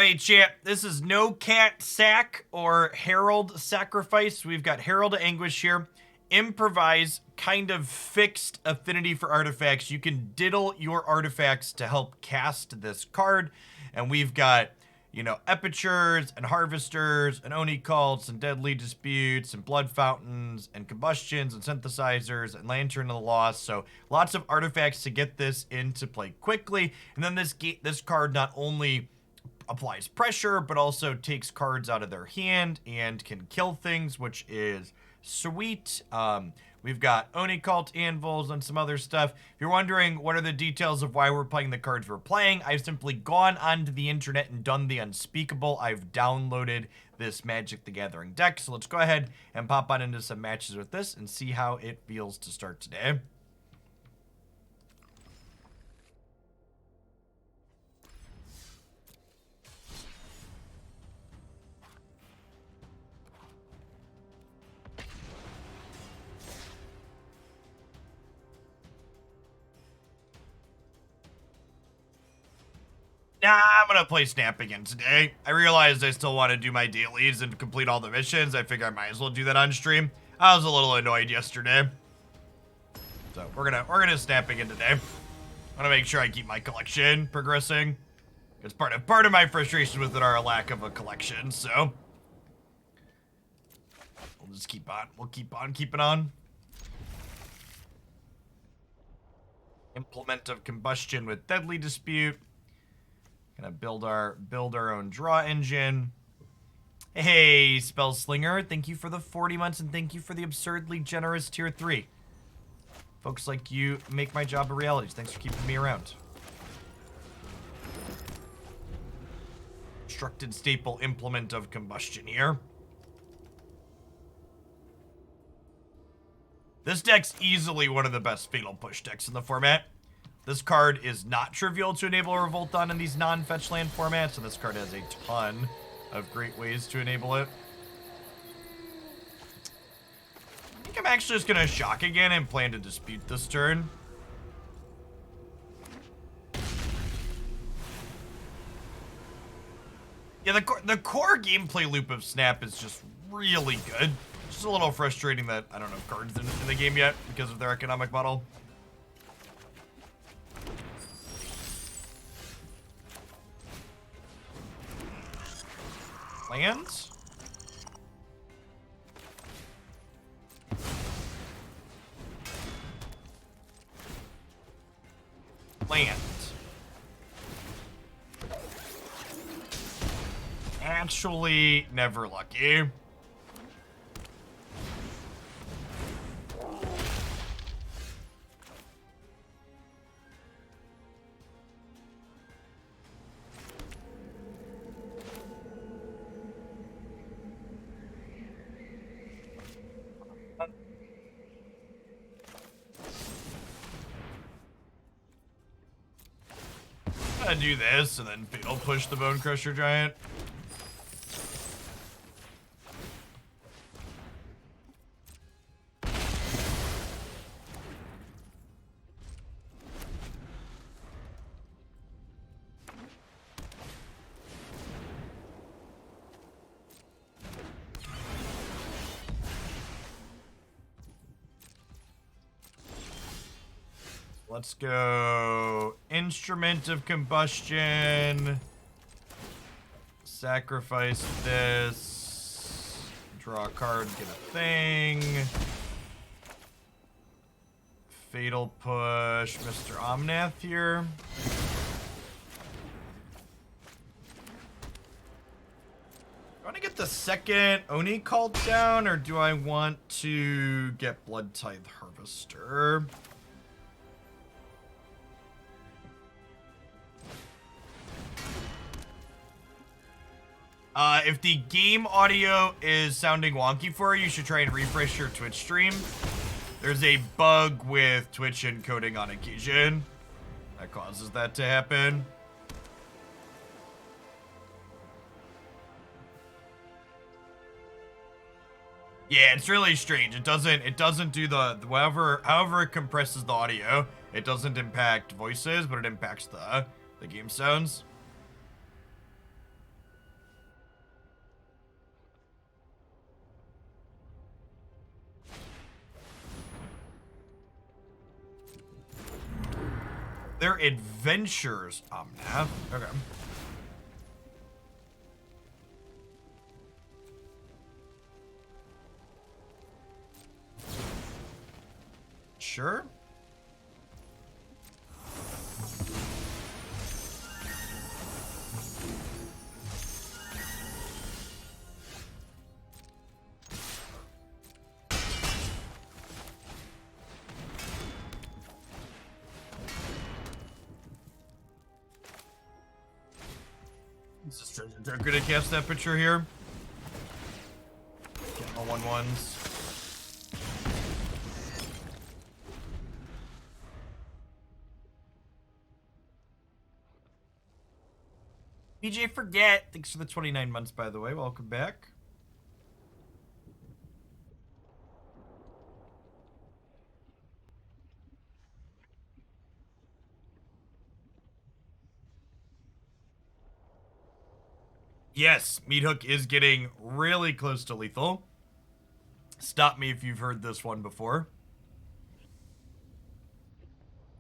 Alright, champ, this is no cat sack or herald sacrifice. We've got Herald of Anguish here. Improvise, kind of fixed affinity for artifacts. You can diddle your artifacts to help cast this card. And we've got, you know, Epicures and Harvesters and Oni-Cults and Deadly Disputes and Blood Fountains and Combustions and Synthesizers and Lantern of the Lost. So lots of artifacts to get this into play quickly. And then this card not only applies pressure, but also takes cards out of their hand and can kill things, which is sweet. We've got Oni-Cult Anvils and some other stuff. If you're wondering what are the details of why we're playing the cards we're playing, I've simply gone onto the internet and done the unspeakable. I've downloaded this Magic the Gathering deck, so let's go ahead and pop on into some matches with this and see how it feels to start today. Nah, I'm gonna play Snap again today. I realized I still want to do my dailies and complete all the missions. I figure I might as well do that on stream. I was a little annoyed yesterday. So we're gonna Snap again today. I wanna make sure I keep my collection progressing. It's part of my frustration with it are a lack of a collection, so we'll just keep on. We'll keep on keeping on. Implement of Combustion with Deadly Dispute. Gonna build our own draw engine. Hey, Spellslinger, thank you for the 40 months and thank you for the absurdly generous tier 3. Folks like you make my job a reality. Thanks for keeping me around. Constructed staple Implement of Combustion here. This deck's easily one of the best Fatal Push decks in the format. This card is not trivial to enable a Revolt on in these non-fetch land formats, and this card has a ton of great ways to enable it. I think I'm actually just gonna shock again and plan to dispute this turn. Yeah, the core gameplay loop of Snap is just really good. Just a little frustrating that I don't have cards in the game yet because of their economic model. Lands? Land. Actually, never lucky. Do this and then Fatal Push the Bone Crusher Giant. Let's go Instrument of Combustion. Sacrifice this. Draw a card, get a thing. Fatal Push Mr. Omnath here. Do I want to get the second Oni-Cult down, or do I want to get Bloodtithe Harvester? If the game audio is sounding wonky for you, you should try and refresh your Twitch stream. There's a bug with Twitch encoding on occasion that causes that to happen. Yeah, it's really strange. It doesn't do however it compresses the audio, it doesn't impact voices, but it impacts the game sounds. Their Adventures Omnath. Okay. Sure. They're gonna cast that picture here. Get all 1/1s. PJ Forget, thanks for the 29 months, by the way. Welcome back. Yes, Meathook is getting really close to lethal. Stop me if you've heard this one before.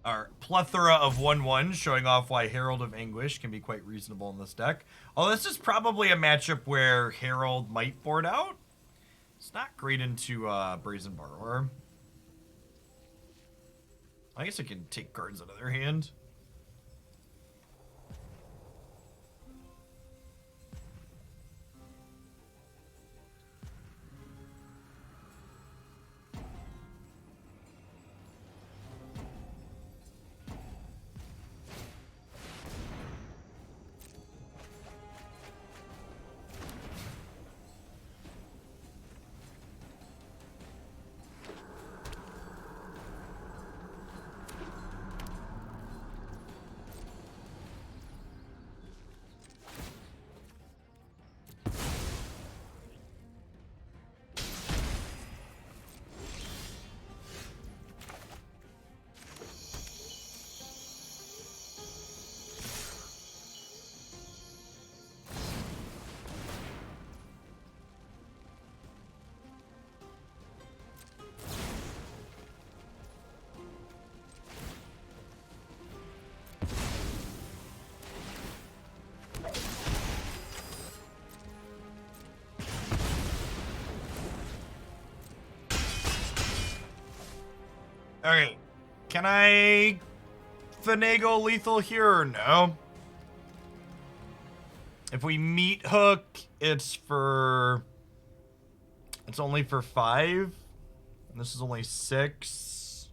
Our plethora of 1/1s showing off why Herald of Anguish can be quite reasonable in this deck. Oh, this is probably a matchup where Herald might board out. It's not great into Brazen Borrower. I guess I can take cards out of their hand. Okay, can I finagle lethal here or no? If we Meathook, it's only for 5, and this is only 6.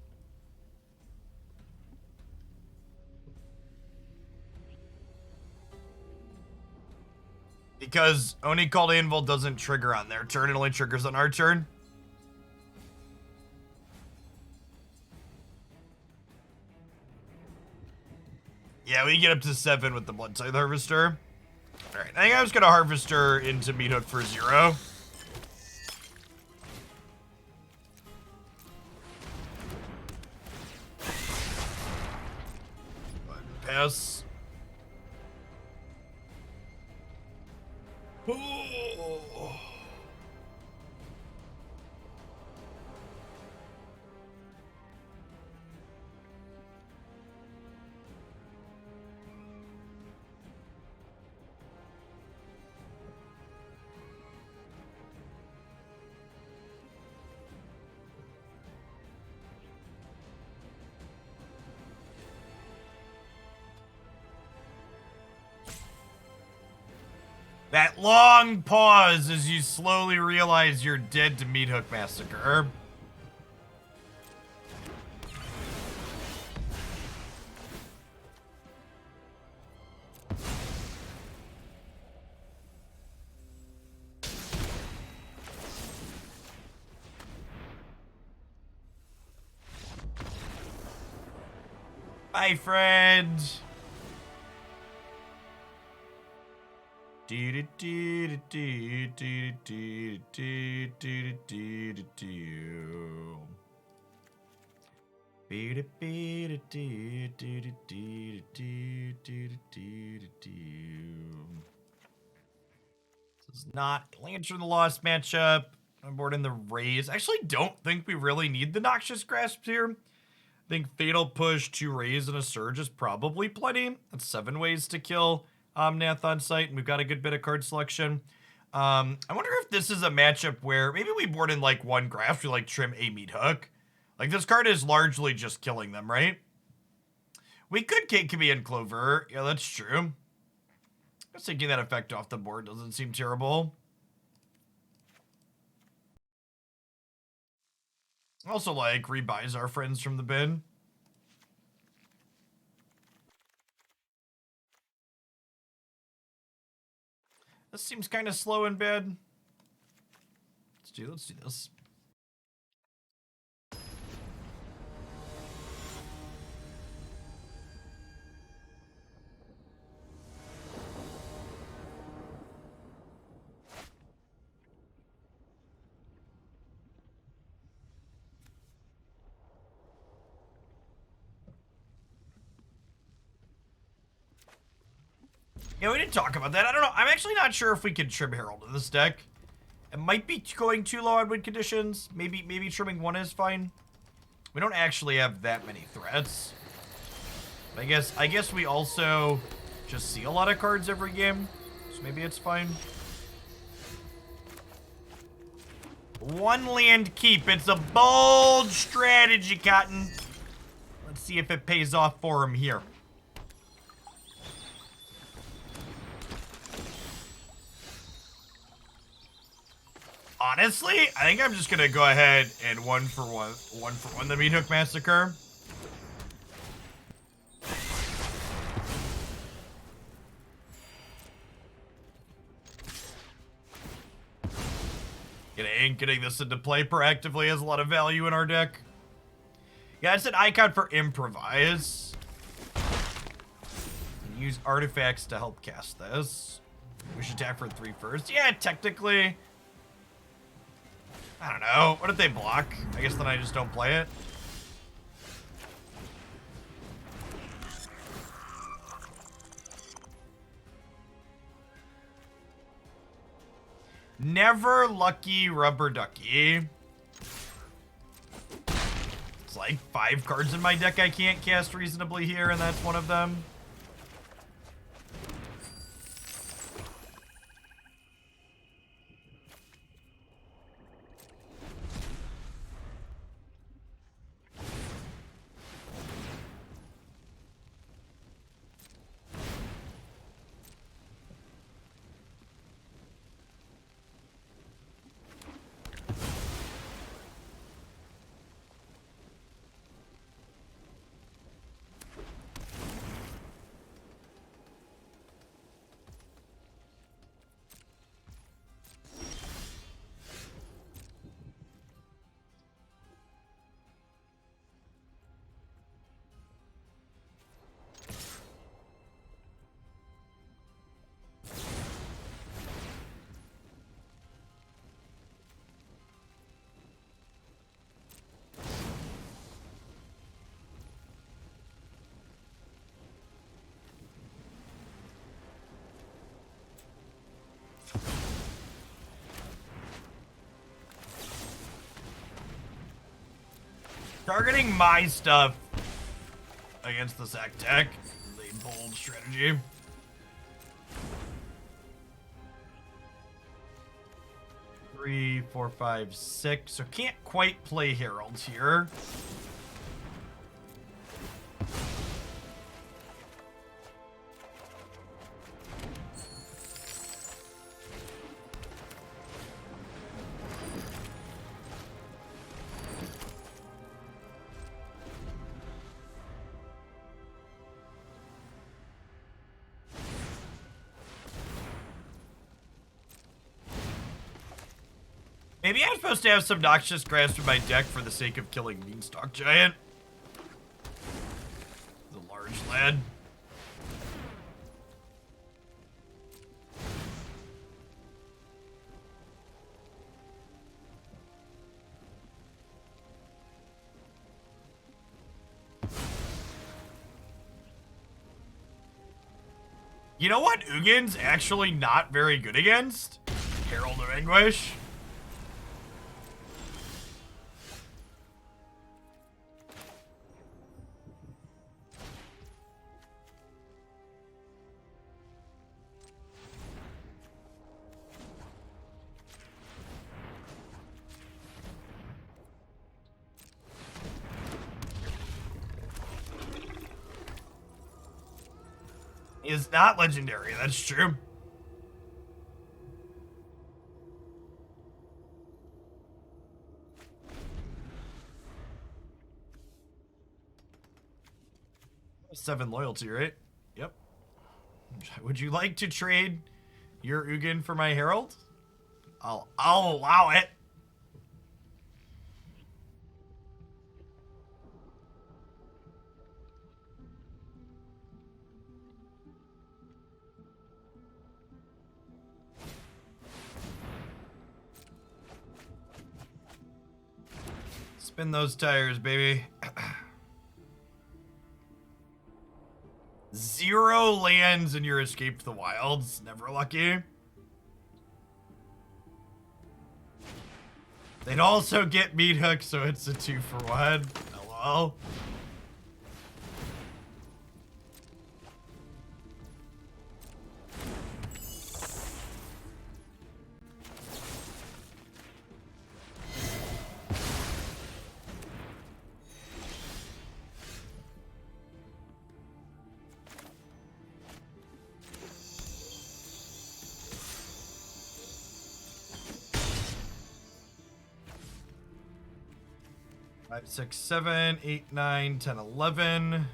Because Oni-Cult Anvil doesn't trigger on their turn, it only triggers on our turn. Yeah, we get up to 7 with the Bloodtithe Harvester. Alright, I think I was gonna Harvester into Meathook for 0. Pass. Oh. That long pause as you slowly realize you're dead to Meathook Massacre. Bye, friend. This is not Lantern the Lost matchup. I'm board in the Rays. I actually don't think we really need the Noxious Grasp here. I think Fatal Push, 2 Rays, and a Surge is probably plenty. That's 7 ways to kill Omnath on site, and we've got a good bit of card selection. I wonder if this is a matchup where maybe we board in like 1 Grasp, we like trim a Meathook. Like this card is largely just killing them, right? We could Kate Command Clover. Yeah, that's true. Just taking that effect off the board doesn't seem terrible. Also, like, rebuys our friends from the bin. This seems kind of slow and bad. Let's do this. Yeah, we didn't talk about that. I don't know. I'm actually not sure if we can trim Herald in this deck. It might be going too low on win conditions. Maybe trimming 1 is fine. We don't actually have that many threats. I guess we also just see a lot of cards every game, so maybe it's fine. 1 land keep. It's a bold strategy, Cotton. Let's see if it pays off for him here. Honestly, I think I'm just gonna go ahead and one for one the Meathook Massacre. Getting this into play proactively has a lot of value in our deck. Yeah, it's an icon for improvise. And use artifacts to help cast this. We should attack for 3 first. Yeah, technically. I don't know. What if they block? I guess then I just don't play it. Never lucky rubber ducky. It's like 5 cards in my deck I can't cast reasonably here, and that's one of them. Targeting my stuff against the Sack deck is a bold strategy. Three, 4, 5, 6. So can't quite play Heralds here. Maybe I'm supposed to have some Noxious Grasp in my deck for the sake of killing Beanstalk Giant. The large lad. You know what Ugin's actually not very good against? Herald of Anguish. is not legendary. That's true. Seven loyalty, right? Yep. Would you like to trade your Ugin for my Herald? I'll allow it. Spin those tires, baby. 0 lands and you're escaped the wilds. Never lucky. They'd also get Meathook, so it's a 2-for-1. LOL. Five, 6, 7, 8, 9, 10, 11.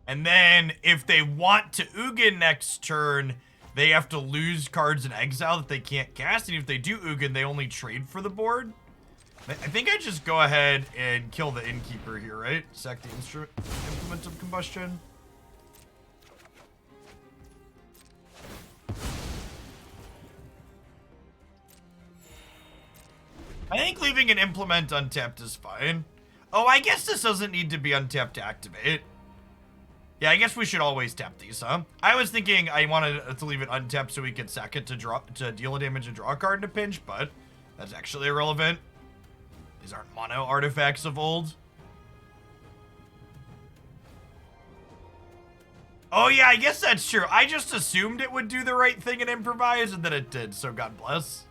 And then, if they want to Ugin next turn, they have to lose cards in exile that they can't cast. And if they do Ugin, they only trade for the board. I think I just go ahead and kill the Innkeeper here, right? Sack the Implement of Combustion. I think leaving an Implement untapped is fine. Oh, I guess this doesn't need to be untapped to activate. Yeah, I guess we should always tap these, huh? I was thinking I wanted to leave it untapped so we could sack it to deal a damage and draw a card in a pinch, but that's actually irrelevant. These aren't mono artifacts of old. Oh yeah, I guess that's true. I just assumed it would do the right thing and improvise, and then it did, so God bless.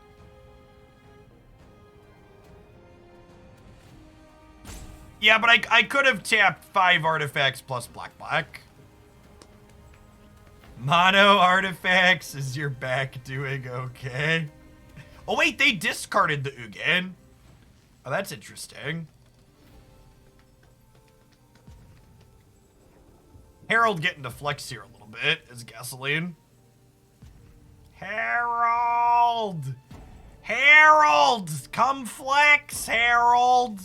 Yeah, but I could have tapped 5 artifacts plus black. Mono artifacts, is your back doing okay? Oh wait, they discarded the Ugin. Oh, that's interesting. Herald getting to flex here a little bit as gasoline. Herald! Herald! Come flex, Herald!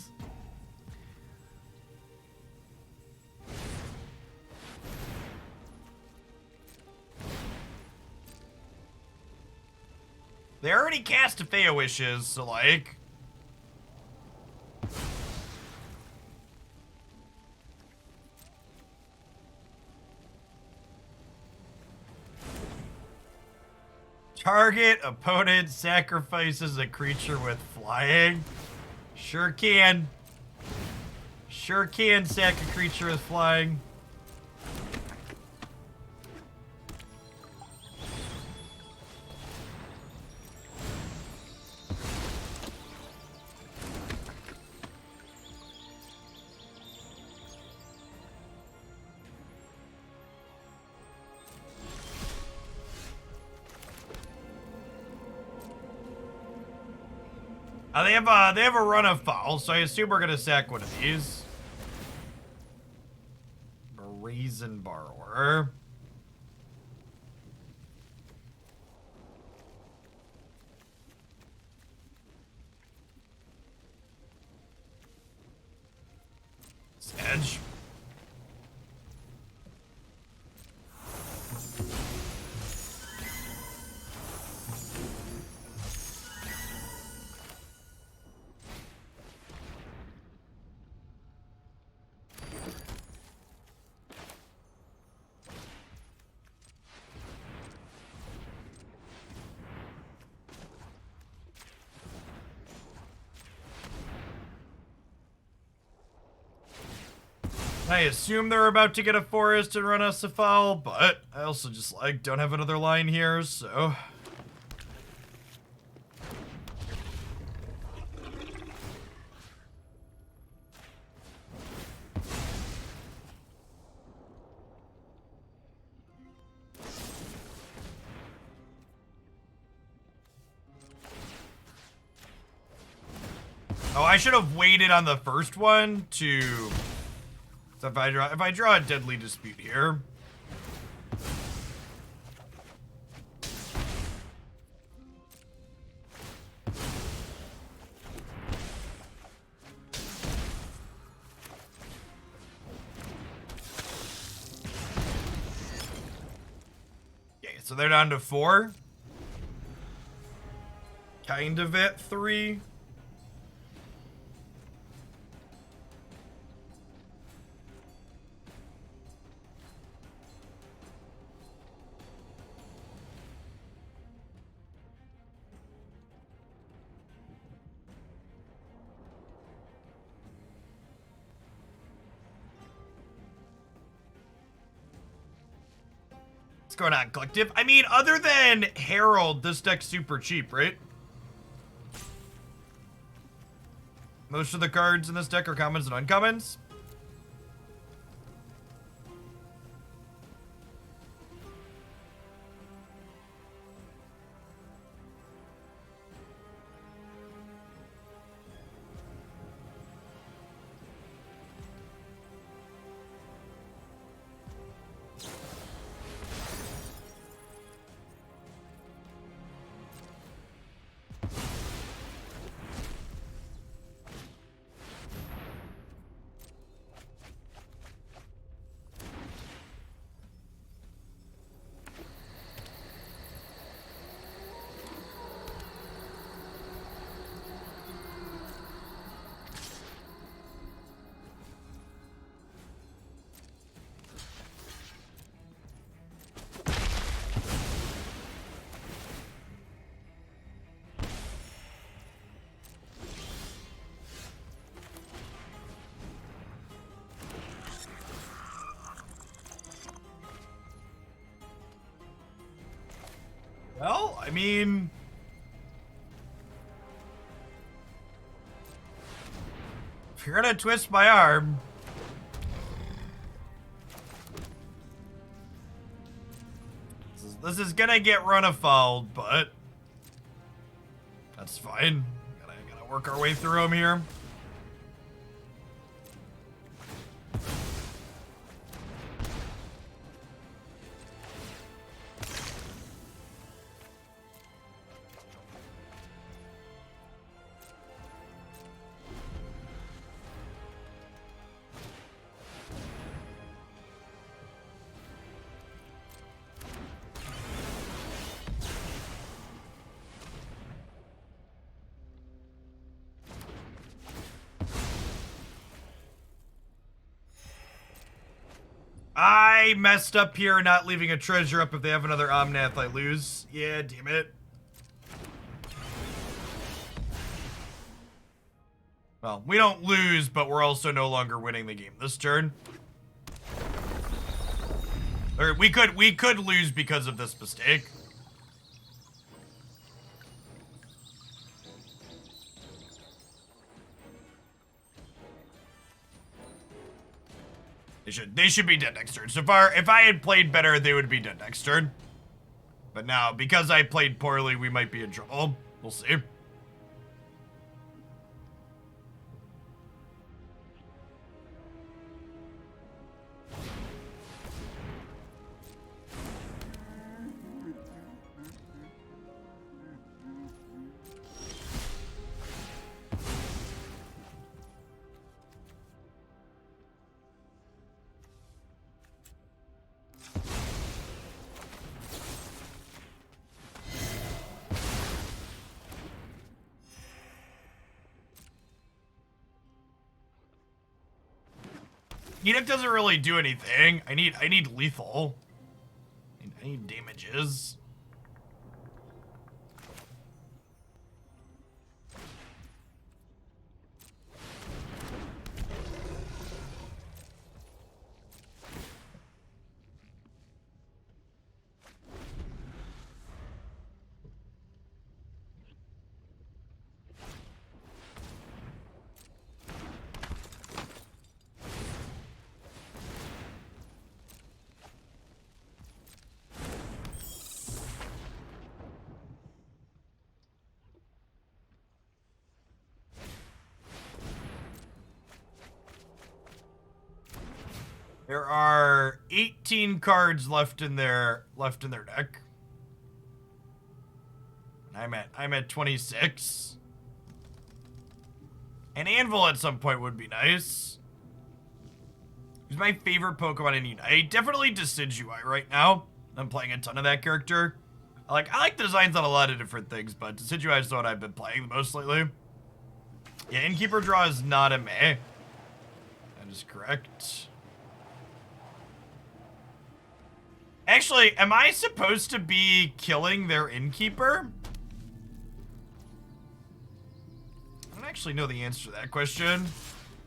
They already cast Feo Wishes, so like... Target opponent sacrifices a creature with flying. Sure can. Sure can sack a creature with flying. They have a run of fouls, so I assume we're gonna sack one of these. Brazen Borrower. Edge. I assume they're about to get a forest and run us afoul, but I also just, like, don't have another line here, so... Oh, I should have waited on the first one to... So if I draw a Deadly Dispute here... Okay, so they're down to 4. Kind of at 3. What's going on, Collective? I mean, other than Herald, this deck's super cheap, right? Most of the cards in this deck are commons and uncommons. Well, I mean... if you're gonna twist my arm... This is gonna get run afoul, but... that's fine. Gotta work our way through them here. I messed up here not leaving a treasure up. If they have another Omnath, I lose. Yeah, damn it. Well, we don't lose, but we're also no longer winning the game this turn. Or we could lose because of this mistake. They should be dead next turn. So far, if I had played better, they would be dead next turn. But now, because I played poorly, we might be in trouble. We'll see. Meathook doesn't really do anything. I need lethal. I need damages. There are 18 cards left in their deck. I'm at 26. An Anvil at some point would be nice. Who's my favorite Pokemon in Unite? Definitely Decidueye right now. I'm playing a ton of that character. I like the designs on a lot of different things, but Decidueye is the one I've been playing the most lately. Yeah, Innkeeper draw is not a meh. That is correct. Actually, am I supposed to be killing their Innkeeper? I don't actually know the answer to that question,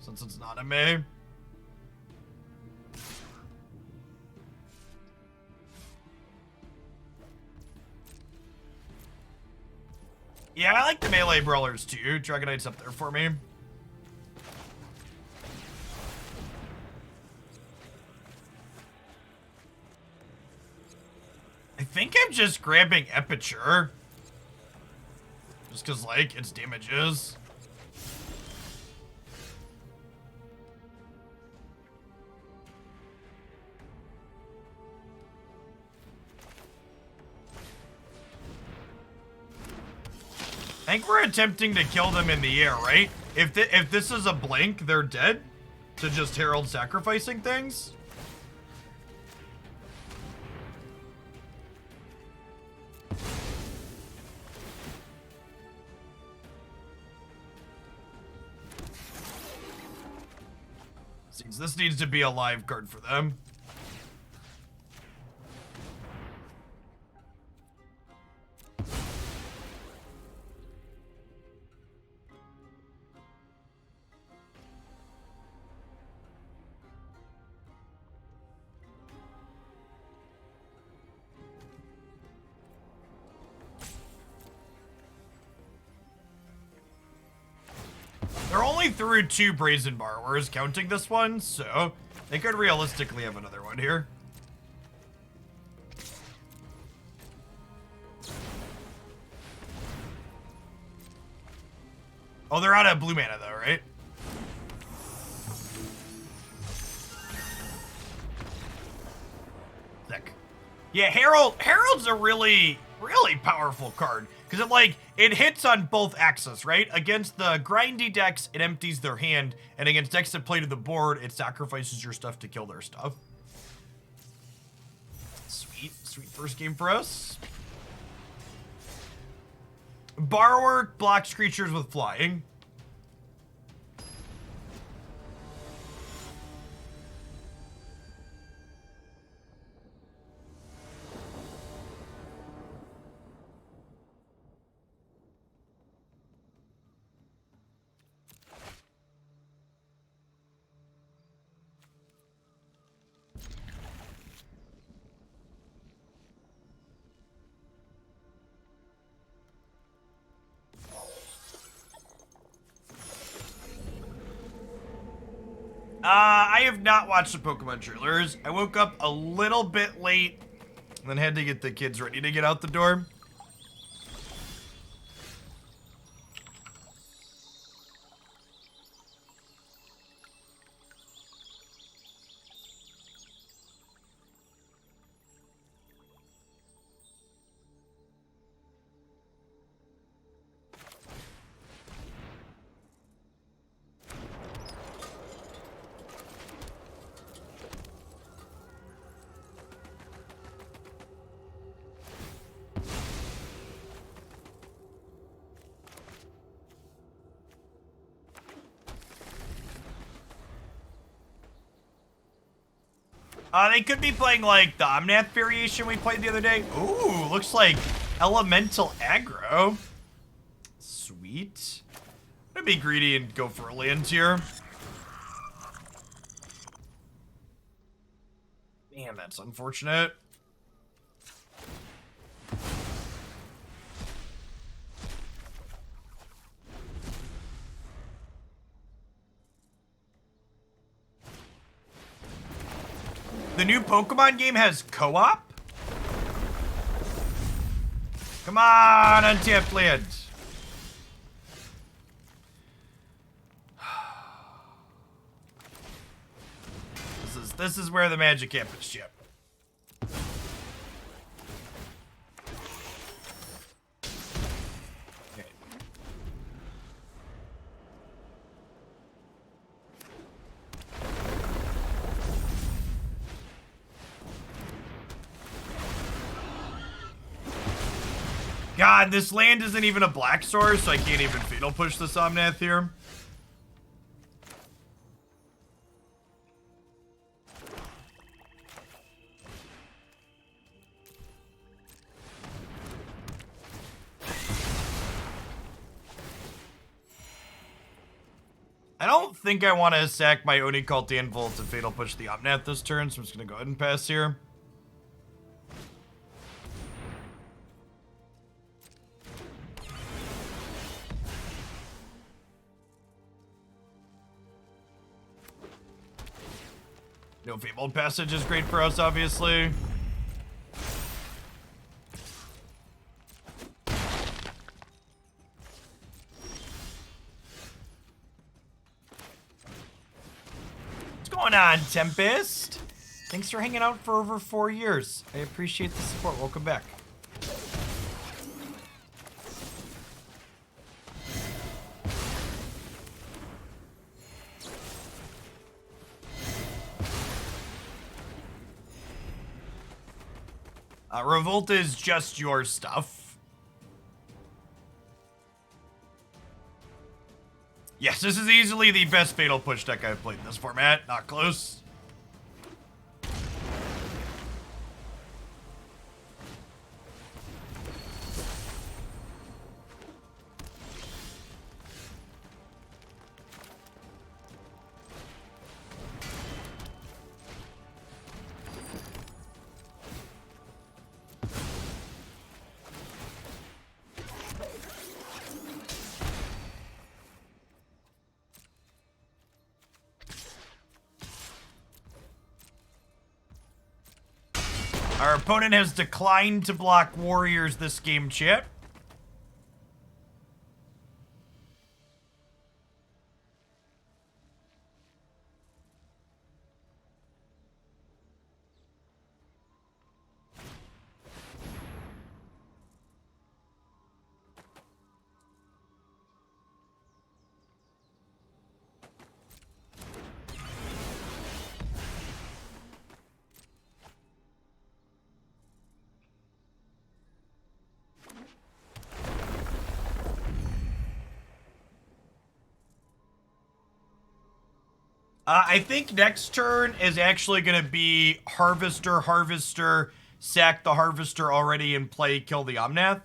since it's not a meh. Yeah, I like the melee brawlers too. Dragonite's up there for me. I think I'm just grabbing Epicure. Just because, like, its damages. I think we're attempting to kill them in the air, right? If this is a blink, they're dead? To just Herald sacrificing things? Seems this needs to be a live card for them. They're only through 2 Brazen Borrowers, counting this one, so they could realistically have another one here. Oh, they're out of blue mana though, right? Sick. Yeah, Herald's a really powerful card. Because it hits on both axes, right? Against the grindy decks, it empties their hand. And against decks that play to the board, it sacrifices your stuff to kill their stuff. Sweet first game for us. Borrower blocks creatures with flying. I have not watched the Pokemon trailers. I woke up a little bit late and then had to get the kids ready to get out the door. They could be playing like the Omnath variation we played the other day. Ooh, looks like Elemental Aggro. Sweet. I'm gonna be greedy and go for a land here. Man, that's unfortunate. The new Pokemon game has co-op? Come on, untapped land. This is where the magic happens, ship. Okay. God, this land isn't even a black source, so I can't even fatal push the Somnath here. I don't think I want to sack my Oni-Cult Anvil to fatal push the Omnath this turn, so I'm just going to go ahead and pass here. No Fabled Passage is great for us, obviously. What's going on, Tempest? Thanks for hanging out for over 4 years. I appreciate the support. Welcome back. Revolt is just your stuff. Yes, this is easily the best Fatal Push deck I've played in this format. Not close. Our opponent has declined to block warriors this game, chat. I think next turn is actually going to be Harvester, sack the Harvester already in play, kill the Omnath.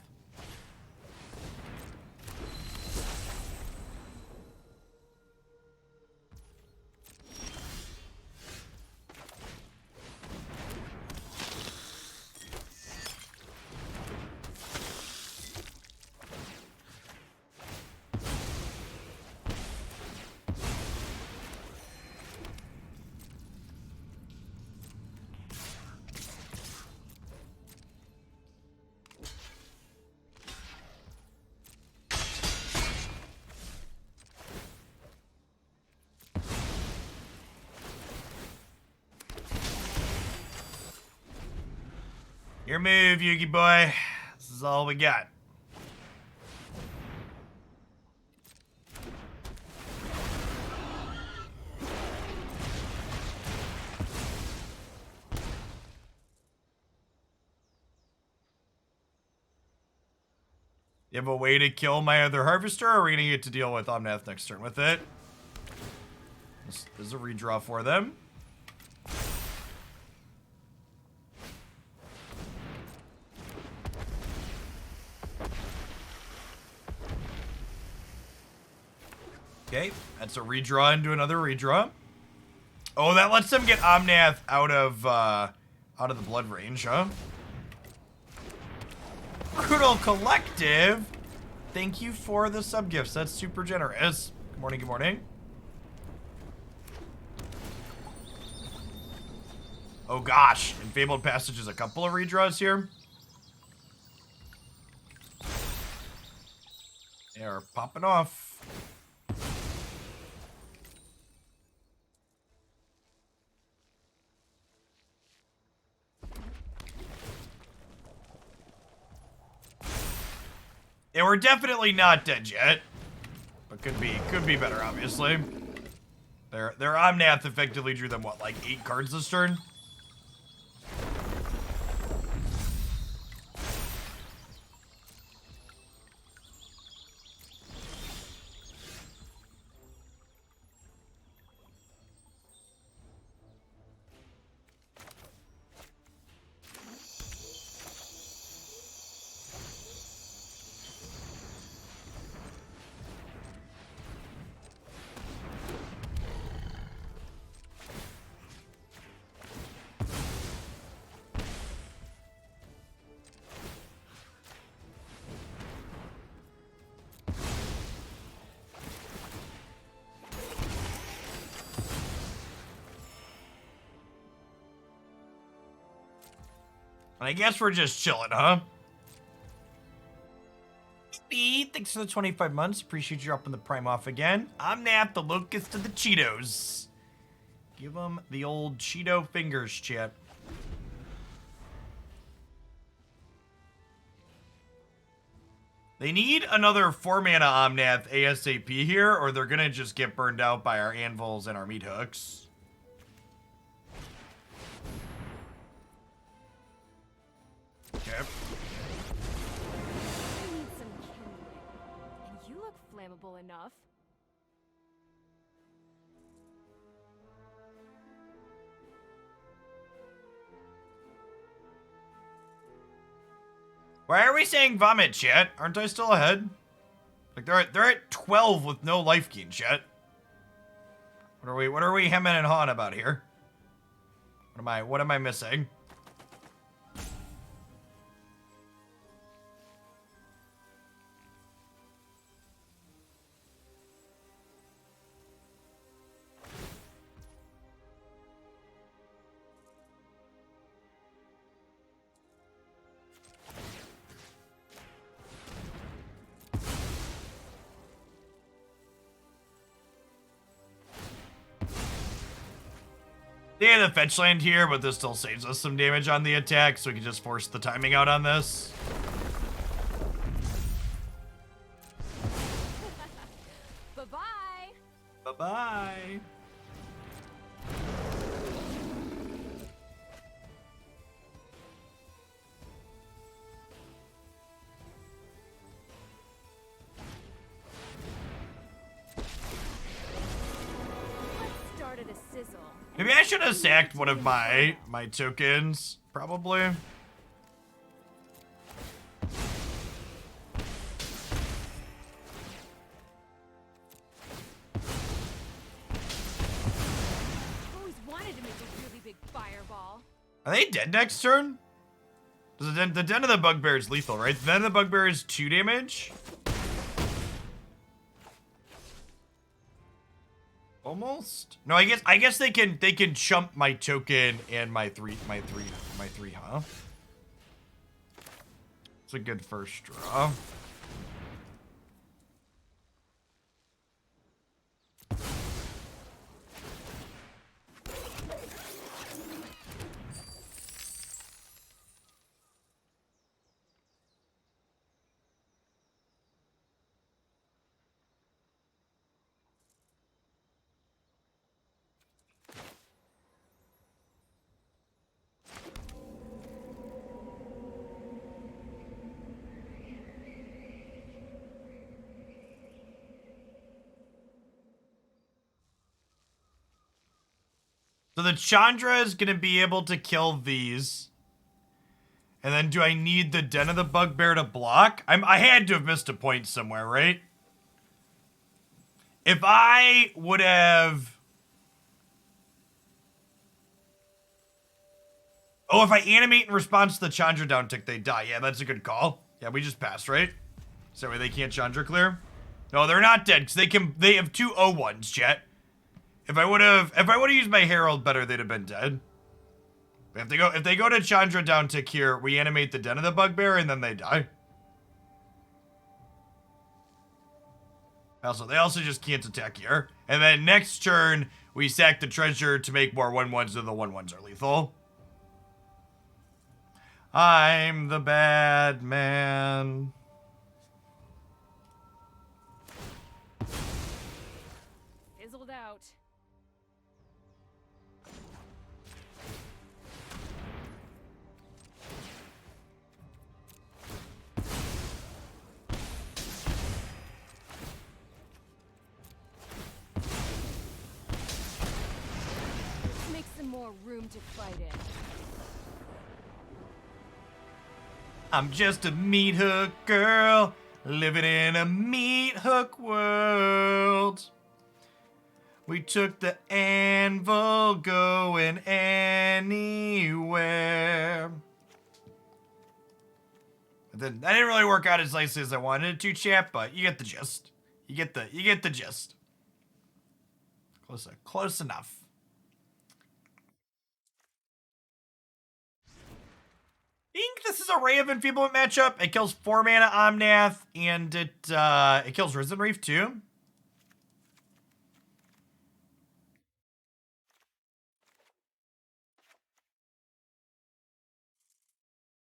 Your move, Yugi boy. This is all we got. You have a way to kill my other Harvester, or are we going to get to deal with Omnath next turn with it? This is a redraw for them. Okay, that's a redraw into another redraw. Oh, that lets them get Omnath out of the blood range, huh? Brutal Collective, thank you for the sub gifts. That's super generous. Good morning, good morning. Oh gosh, Fabled Passage is a couple of redraws here. They are popping off. Yeah, we're definitely not dead yet. But could be better, obviously. Their Omnath effectively drew them, what, like 8 cards this turn? And I guess we're just chilling, huh? Thanks for the 25 months. Appreciate you upping the prime off again. I'm Nat, the locust of the Cheetos. Give them the old Cheeto fingers, chat. They need another 4-mana Omnath ASAP here, or they're gonna just get burned out by our anvils and our meat hooks. Okay. I need some kindling, and you look flammable enough. Why are we saying vomit, chat? Aren't I still ahead? Like they're at 12 with no life gain, chat. What are we hemming and hawing about here? What am I missing? They had a fetch land here, but this still saves us some damage on the attack, so we can just force the timing out on this. Bye-bye. Bye-bye. Let's start at a sizzle. Maybe I should have sacked one of my tokens, probably. Always wanted to make a really big fireball. Are they dead next turn? Does the Den of the Bugbear is lethal, right? The Den of the Bugbear is 2 damage? Almost? No, I guess they can chump my token and my three, huh? It's a good first draw. So the Chandra is going to be able to kill these. And then do I need the Den of the Bugbear to block? I had to have missed a point somewhere, right? If I would have... Oh, if I animate in response to the Chandra downtick, they die. Yeah, that's a good call. Yeah, we just passed, right? So they can't Chandra clear? No, they're not dead, because they have 2 O1s, chat. If I would have used my Herald better, they'd have been dead. If they go to Chandra downtick here, we animate the Den of the Bugbear, and then they die. They also just can't attack here. And then next turn, we sack the treasure to make more 1/1s, so the 1/1s are lethal. I'm the bad man. room to fight in. I'm just a meat hook girl, living in a meat hook world. We took the anvil, going anywhere. That didn't really work out as nicely as I wanted it to, chat, but you get the gist. You get the gist. Close enough. I think this is a Ray of Enfeeblement matchup. It kills 4 mana Omnath, and it kills Risen Reef too.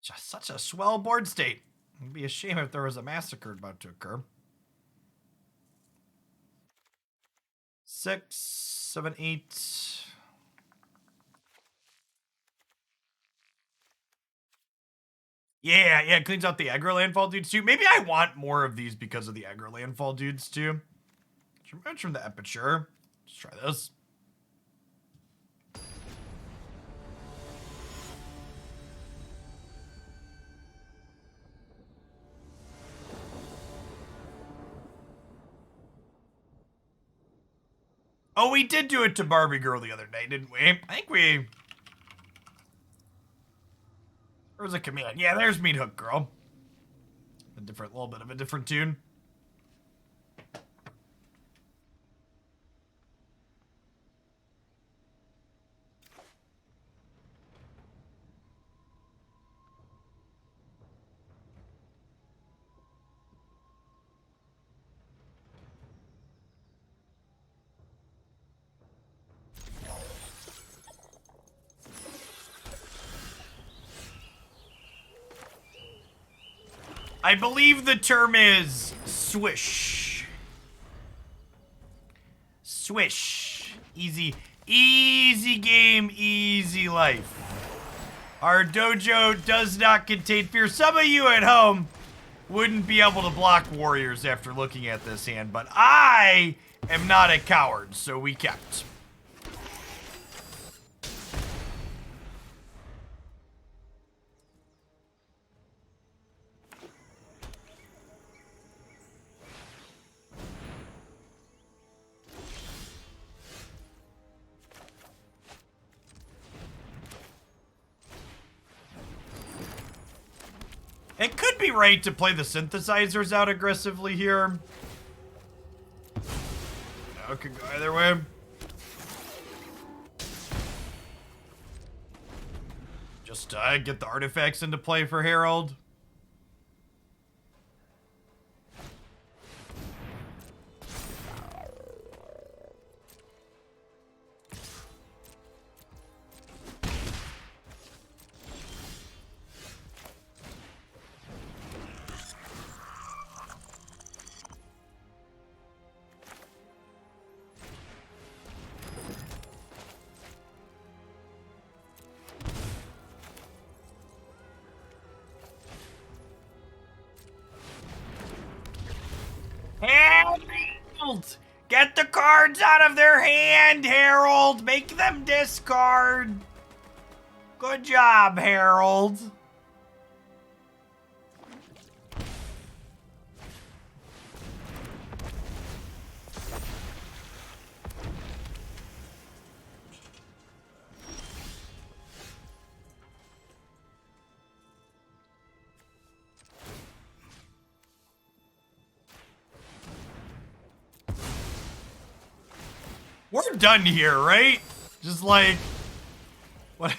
Just such a swell board state. It'd be a shame if there was a massacre about to occur. 6, 7, 8. Yeah, it cleans out the aggro landfall dudes too. Maybe I want more of these because of the aggro landfall dudes too. Removes from the Epicure. Let's try this. Oh, we did do it to Barbie Girl the other day, didn't we? I think we... Where's a command? Yeah, there's Meathook Girl. A little bit of a different tune. I believe the term is swish. Swish. Easy game, easy life. Our dojo does not contain fear. Some of you at home wouldn't be able to block warriors after looking at this hand, but I am not a coward, so we kept. It could be right to play the synthesizers out aggressively here. It could go either way. Just get the artifacts into play for Herald. Herald! Get the cards out of their hand, Herald! Make them discard! Good job, Herald. We're done here, right? Just like, what,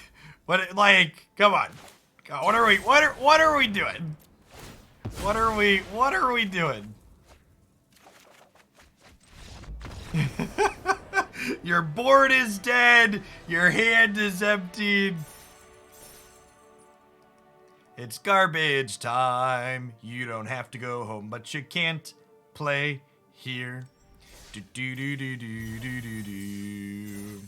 like, come on. God, what are we doing? What are we doing? Your board is dead. Your hand is emptied. It's garbage time. You don't have to go home, but you can't play here. Do do do do do do do do.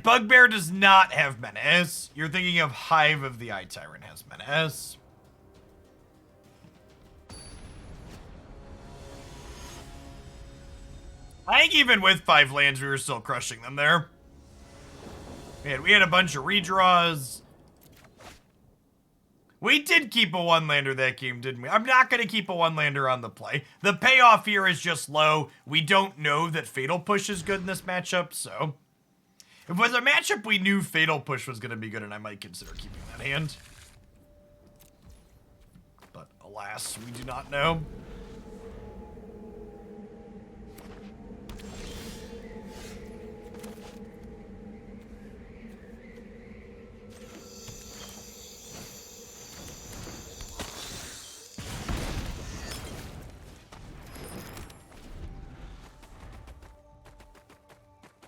Bugbear does not have Menace. You're thinking of Hive of the Eye Tyrant has Menace. I think even with 5 lands, we were still crushing them there. We had a bunch of redraws. We did keep a 1-lander that game, didn't we? I'm not going to keep a 1-lander on the play. The payoff here is just low. We don't know that Fatal Push is good in this matchup, so... If it was a matchup we knew Fatal Push was going to be good, and I might consider keeping that hand. But alas, we do not know.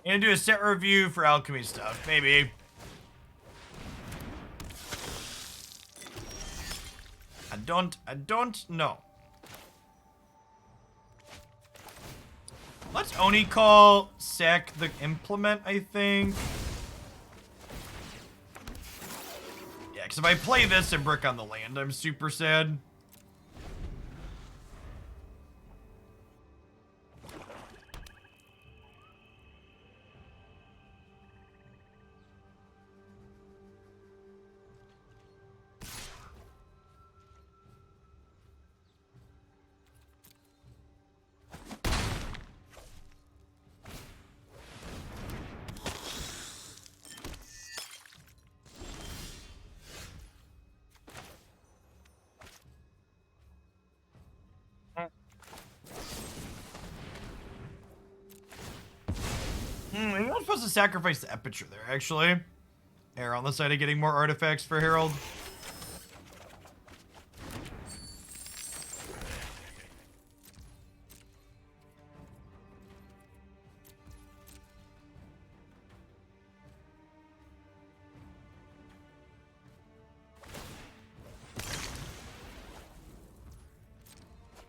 Gonna do a set review for alchemy stuff, maybe. I don't know. Let's Oni-Cult sack the implement, I think. Yeah, because if I play this and brick on the land, I'm super sad. I'm not supposed to sacrifice the Epicure there, actually. Err on the side of getting more artifacts for Herald.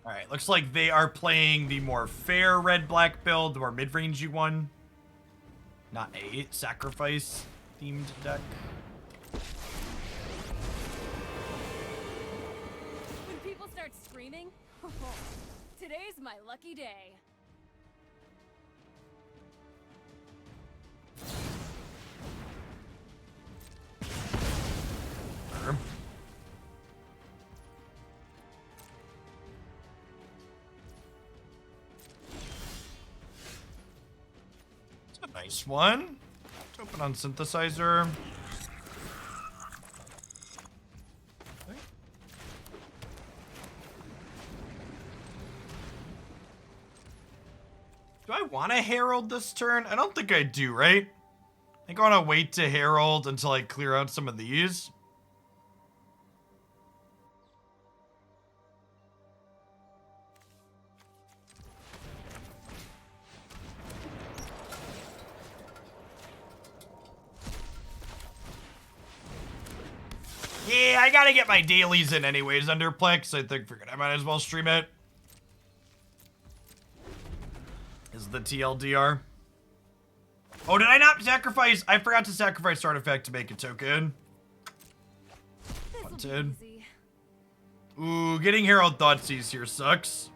Alright, looks like they are playing the more fair red-black build, the more mid-rangey one. Not a sacrifice-themed deck. When people start screaming, today's my lucky day. Sure. Nice one. Let's open on Synthesizer. Okay. Do I want to Herald this turn? I don't think I do, right? I think I want to wait to Herald until I clear out some of these. Yeah, I gotta get my dailies in anyways under Plex. I think I might as well stream it. Is the TLDR. Oh, did I not sacrifice? I forgot to sacrifice artifact to make a token. Wanted. Ooh, getting Herald Thoughtseize here sucks.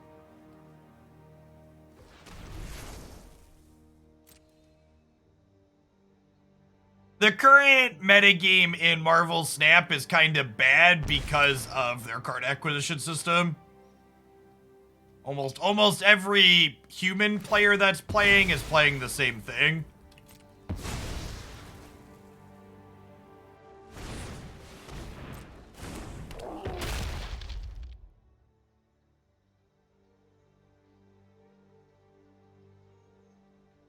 The current metagame in Marvel Snap is kind of bad because of their card acquisition system. Almost every human player that's playing is playing the same thing.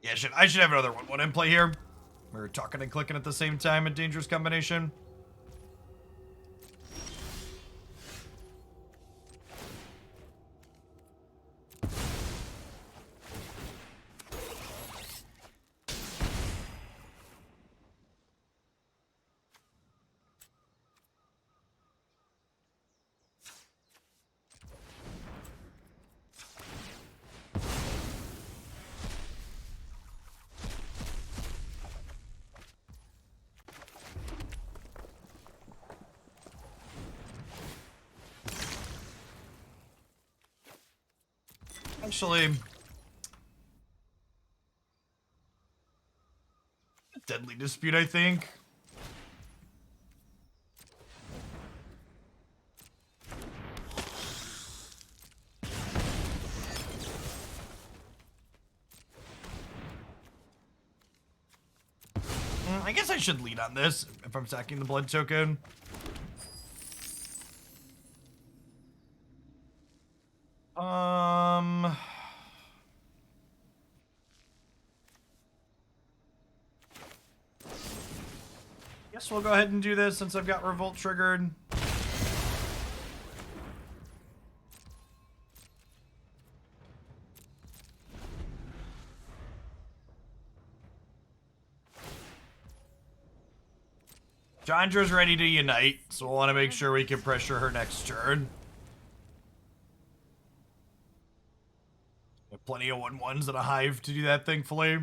Yeah, I should have another one in play here. We're talking and clicking at the same time, a dangerous combination. Actually, Deadly Dispute, I think. I guess I should lead on this if I'm sacking the blood token. Guess we'll go ahead and do this since I've got Revolt triggered. Chandra's ready to unite, so we'll want to make sure we can pressure her next turn. Have plenty of 1/1s and a Hive to do that, thankfully.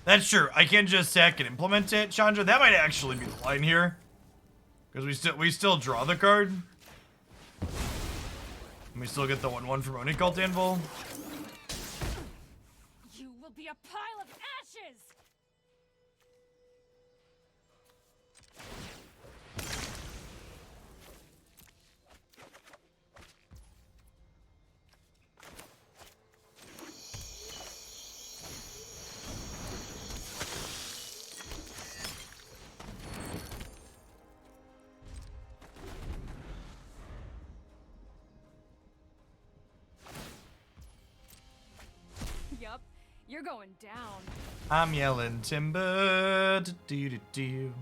That's true. I can just sack and implement it, Chandra. That might actually be the line here, because we still draw the card, and we still get the 1/1 from Oni-Cult Anvil. You will be a pile of ashes. Yup, you're going down. I'm yelling timber. Do-do-do-do.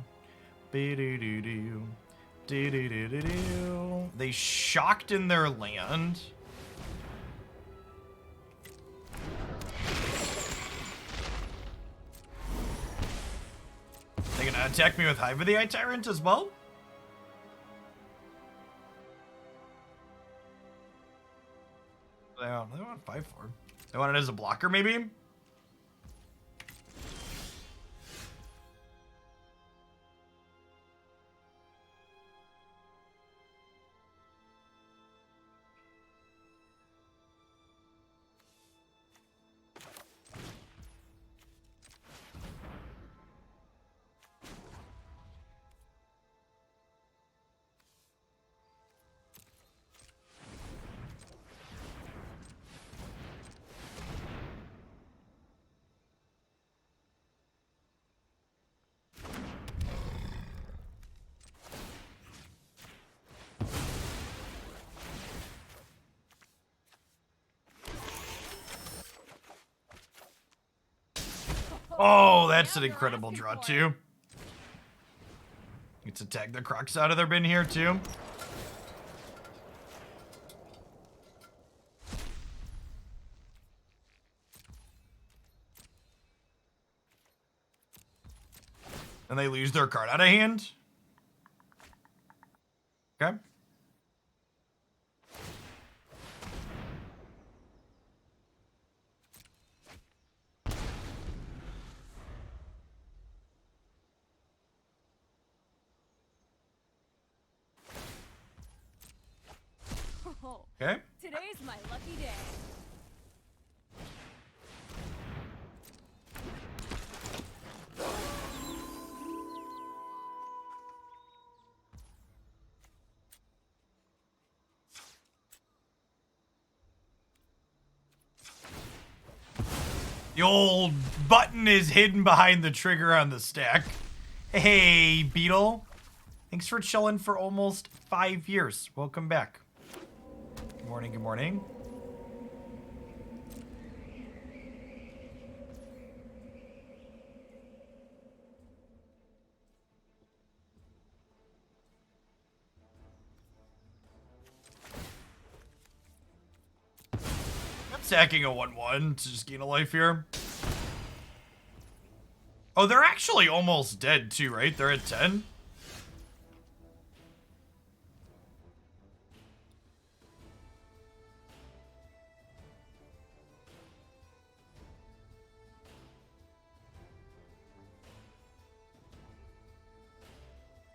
Be-do-do-do. Do-do-do-do-do. They shocked in their land. They gonna attack me with Hive of the Eye Tyrant as well? They want 5/4. They want it as a blocker, maybe? Oh, that's an incredible draw, too. Get to tag the Kroxa out of their bin here, too. And they lose their card out of hand. Okay. Okay. Today's my lucky day. The old button is hidden behind the trigger on the stack. Hey, Beetle. Thanks for chilling for almost 5 years. Welcome back. Good morning, good morning. I'm sacking a 1/1 to just gain a life here. Oh, they're actually almost dead too, right? They're at 10.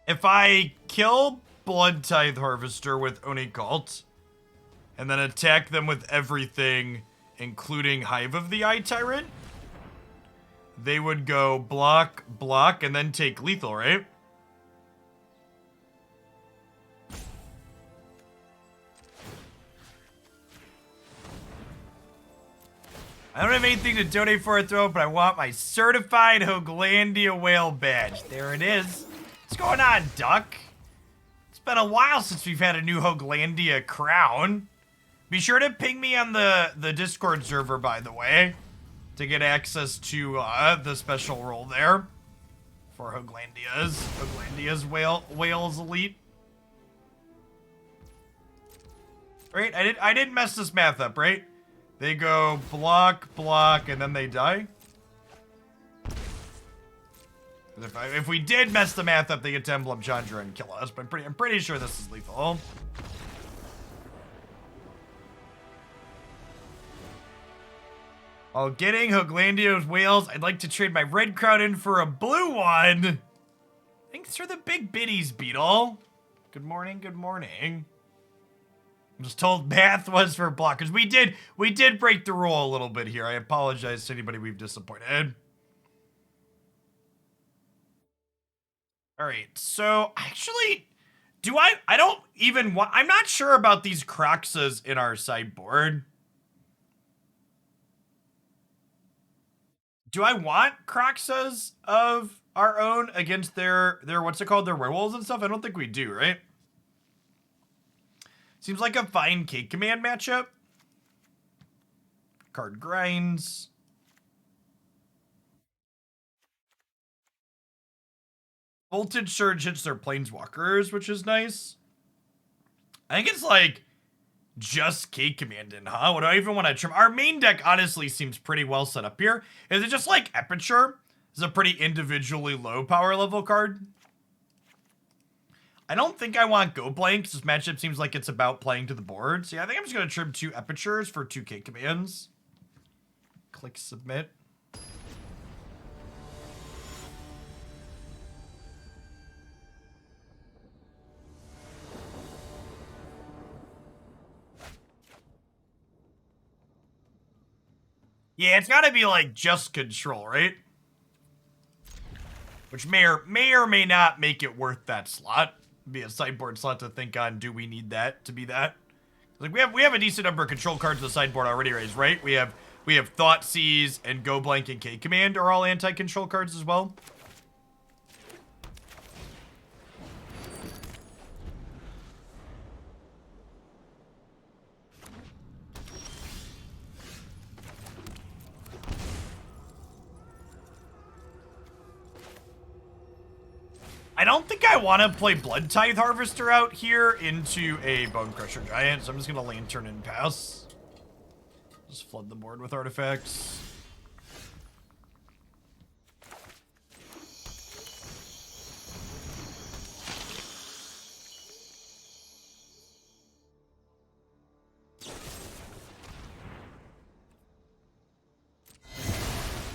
If I kill Bloodtithe Harvester with Oni-Cult, and then attack them with everything, including Hive of the Eye Tyrant, they would go block, block, and then take lethal, right? I don't have anything to donate for a throw, but I want my certified Hoaglandia whale badge. There it is. What's going on, Duck? It's been a while since we've had a new Hoaglandia crown. Be sure to ping me on the Discord server, by the way, to get access to the special role there for Hoaglandia's whales elite. Right? I didn't mess this math up, right? They go block, block, and then they die. If we did mess the math up, they get to Emblem Chandra and kill us. But I'm pretty sure this is lethal. While getting Hoaglandia's whales, I'd like to trade my red crown in for a blue one. Thanks for the big biddies, Beetle. Good morning, good morning. I'm just told math was for blockers. We did break the rule a little bit here. I apologize to anybody we've disappointed. All right, so actually, I'm not sure about these Kroxas in our sideboard. Do I want Kroxas of our own against their what's it called, their werewolves and stuff? I don't think we do, right? Seems like a fine Cake Command matchup. Card grinds. Voltage Surge hits their Planeswalkers, which is nice. I think it's like just Cake Command in, huh? What do I even want to trim? Our main deck honestly seems pretty well set up here. Is it just like Epicure? It's a pretty individually low power level card. I don't think I want Go Blank, because this matchup seems like it's about playing to the board. So yeah, I think I'm just going to trim 2 Epicures for 2 Cake Commands. Click Submit. Yeah, it's got to be like just control, right? Which may or may not make it worth that slot. Be a sideboard slot to think on. Do we need that to be that? Like we have a decent number of control cards in the sideboard already raised, right? We have Thoughtseize and Go Blank and Cake Command are all anti-control cards as well. I don't think I want to play Bloodtithe Harvester out here into a Bone Crusher Giant, so I'm just going to Lantern and pass. Just flood the board with artifacts.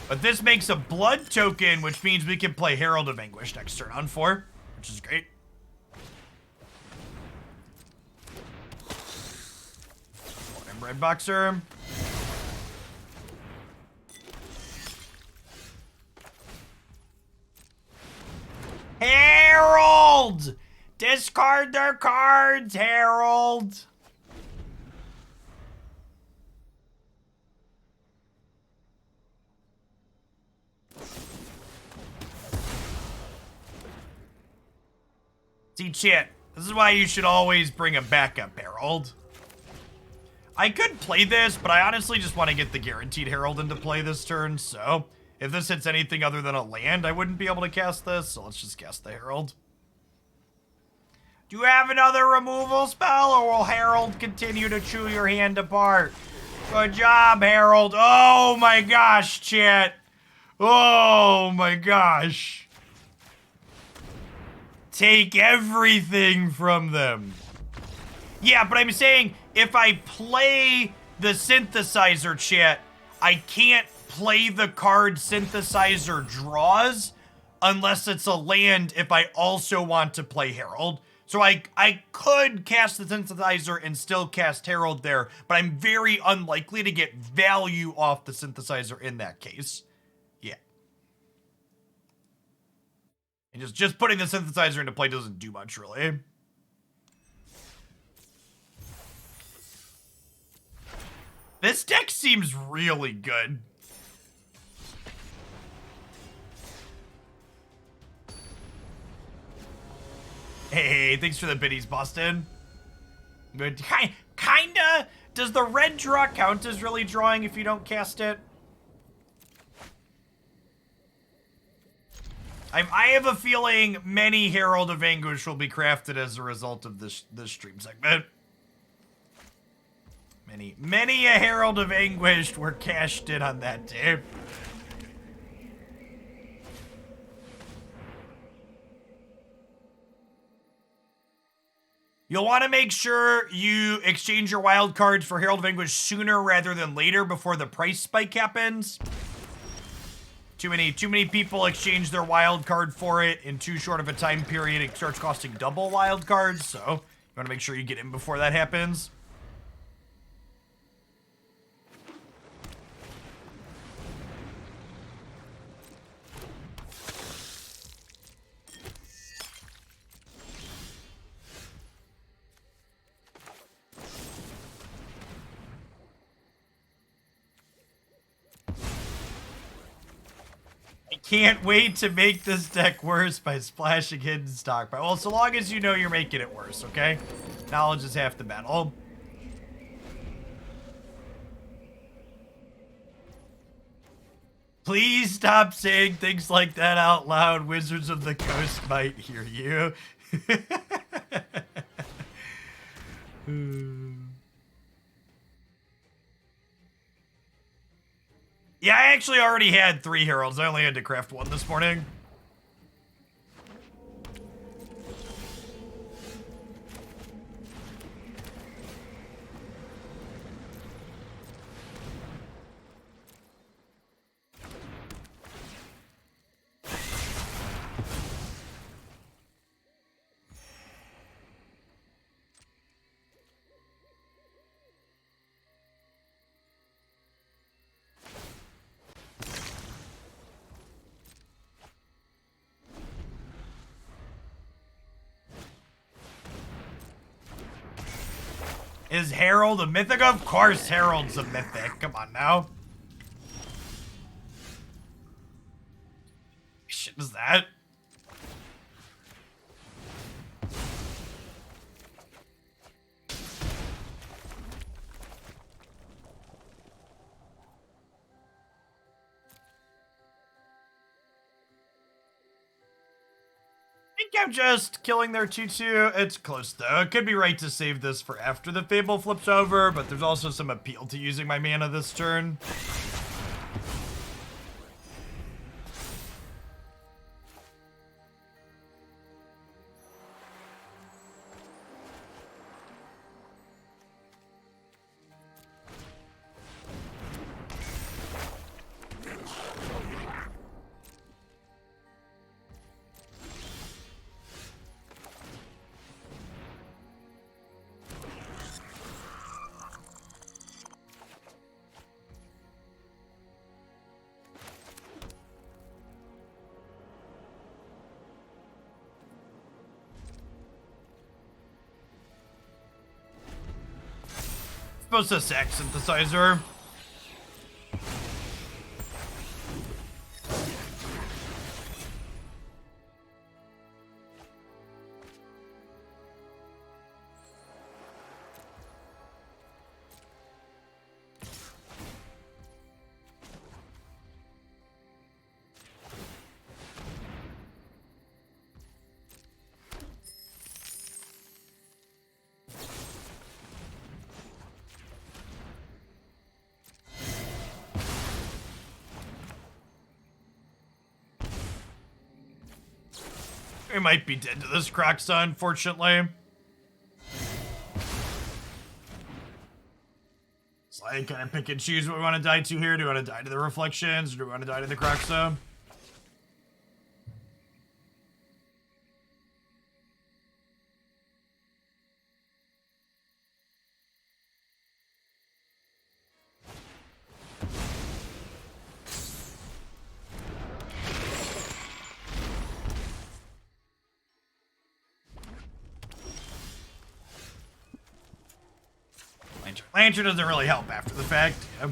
But this makes a blood token, which means we can play Herald of Anguish next turn on 4, which is great. Red Boxer. Herald! Discard their cards, Herald! See, chat, this is why you should always bring a backup Herald. I could play this, but I honestly just want to get the guaranteed Herald into play this turn, so if this hits anything other than a land, I wouldn't be able to cast this, so let's just cast the Herald. Do you have another removal spell, or will Herald continue to chew your hand apart? Good job, Herald. Oh my gosh, chat. Oh my gosh. Take everything from them. Yeah, but I'm saying if I play the Synthesizer, chat, I can't play the card Synthesizer draws unless it's a land if I also want to play Herald. So I could cast the Synthesizer and still cast Herald there, but I'm very unlikely to get value off the Synthesizer in that case. Yeah. And just putting the Synthesizer into play doesn't do much, really. This deck seems really good. Hey, thanks for the biddies, Boston. Good. Kinda. Does the red draw count as really drawing if you don't cast it? I have a feeling many Herald of Anguish will be crafted as a result of this stream segment. Many a Herald of Anguish were cashed in on that tape. You'll want to make sure you exchange your wild cards for Herald of Anguish sooner rather than later before the price spike happens. Too many people exchange their wild card for it in too short of a time period. It starts costing double wild cards, so you want to make sure you get in before that happens. Can't wait to make this deck worse by splashing hidden stockpile. Well, so long as you know you're making it worse, okay? Knowledge is half the battle. Please stop saying things like that out loud. Wizards of the Coast might hear you. Yeah, I actually already had 3 Heralds. I only had to craft 1 this morning. Is Herald a mythic? Of course Herald's a mythic. Come on now. Shit is that? I'm just killing their 2/2. It's close though. It could be right to save this for after the Fable flips over, but there's also some appeal to using my mana this turn. Supposed to sack Synthesizer. We might be dead to this Kroxa, unfortunately. It's like, can I pick and choose what we want to die to here? Do we want to die to the Reflections, or do we want to die to the Kroxa? Lantern doesn't really help after the fact. Yeah.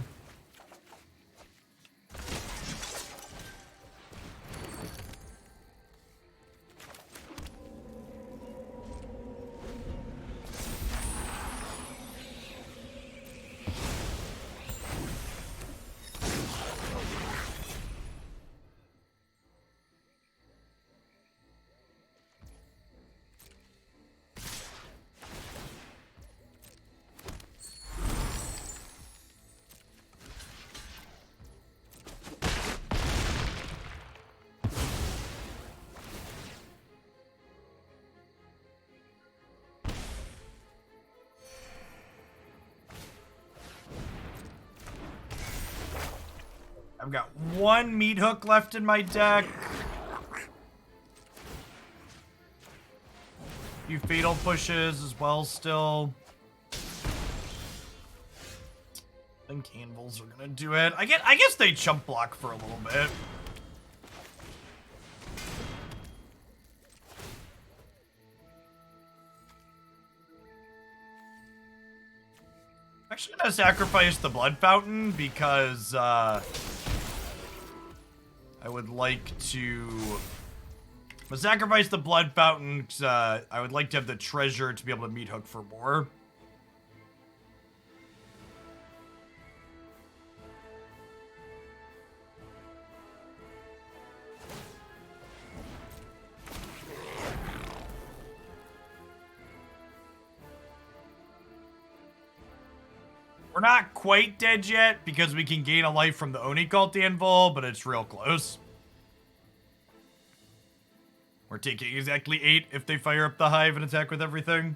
I've got one Meathook left in my deck. A few Fatal Pushes as well still. I think Anvils are gonna do it. I guess they chump block for a little bit. I'm actually gonna sacrifice the Blood Fountain because I would like to sacrifice the Blood Fountain because I would like to have the treasure to be able to Meathook for more. We're not quite dead yet because we can gain a life from the Oni-Cult Anvil, but it's real close. We're taking exactly 8 if they fire up the Hive and attack with everything.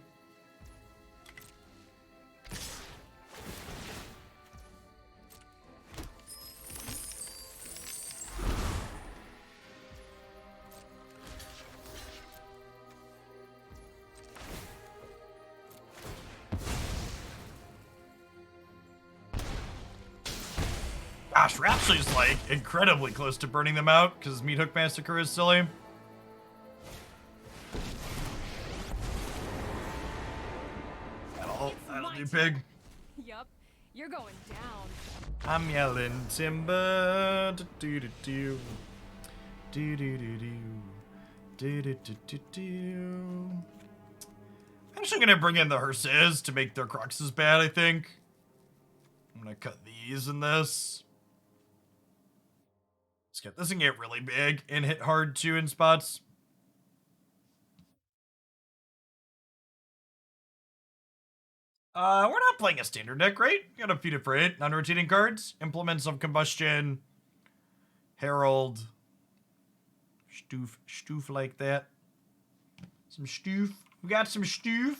Gosh, we're actually just like incredibly close to burning them out because Meathook Massacre is silly. That'll do, pig. Yup, you're going down. I'm yelling timber. Do do do do do do do do do do do. I'm actually gonna bring in the hearses to make their Kroxas bad. I think I'm gonna cut these in this. This can get really big and hit hard too in spots. We're not playing a standard deck, right? We got a few different non-rotating cards. Implements of Combustion. Herald. Stoof like that. Some stoof. We got some stoof.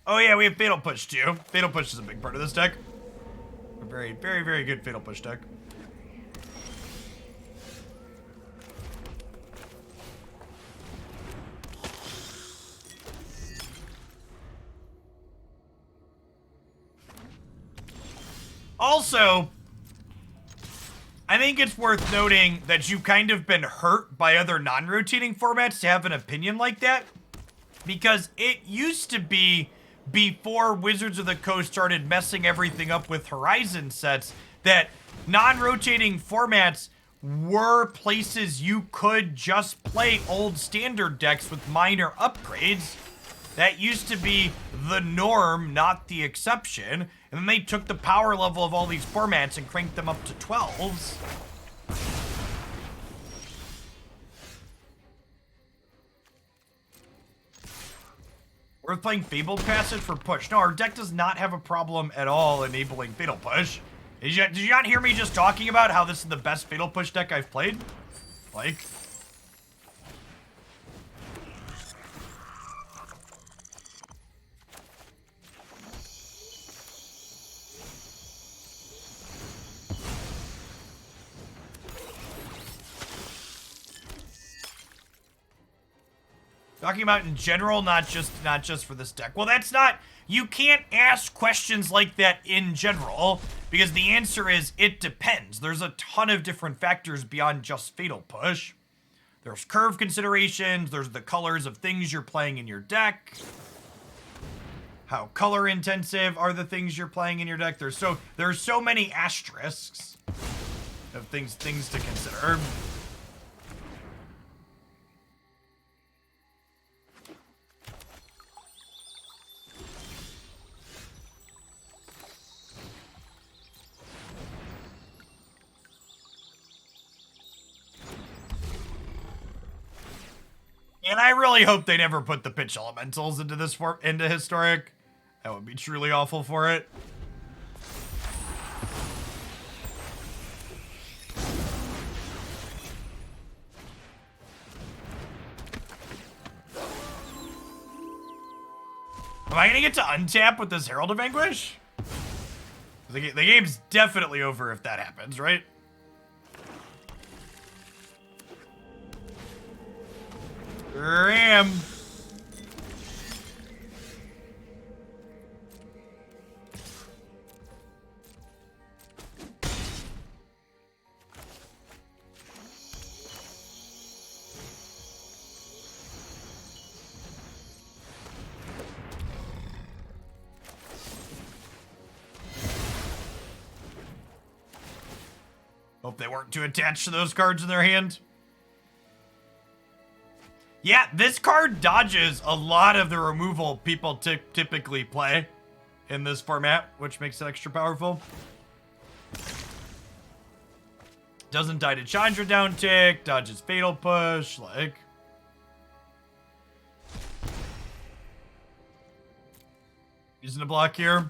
Oh yeah, we have Fatal Push too. Fatal Push is a big part of this deck. A very, very, very good Fatal Push deck. Also, I think it's worth noting that you've kind of been hurt by other non-rotating formats to have an opinion like that. Because it used to be, before Wizards of the Coast started messing everything up with Horizon sets, that non-rotating formats were places you could just play old standard decks with minor upgrades. That used to be the norm, not the exception. And then they took the power level of all these formats and cranked them up to 12s. We're playing Fabled Passage for push. No, our deck does not have a problem at all enabling Fatal Push. Did you not hear me just talking about how this is the best Fatal Push deck I've played? Like... Talking about in general, not just for this deck. Well, that's not, you can't ask questions like that in general, because the answer is, it depends. There's a ton of different factors beyond just Fatal Push. There's curve considerations, there's the colors of things you're playing in your deck. How color intensive are the things you're playing in your deck? There's so many asterisks of things to consider. And I really hope they never put the pitch elementals into this into historic. That would be truly awful for it. Am I gonna get to untap with this Herald of Anguish? The game's definitely over if that happens, right? Sure am. Hope they weren't too attached to those cards in their hand. Yeah, this card dodges a lot of the removal people typically play in this format, which makes it extra powerful. Doesn't die to Chandra down tick, dodges Fatal Push, like... Using a block here.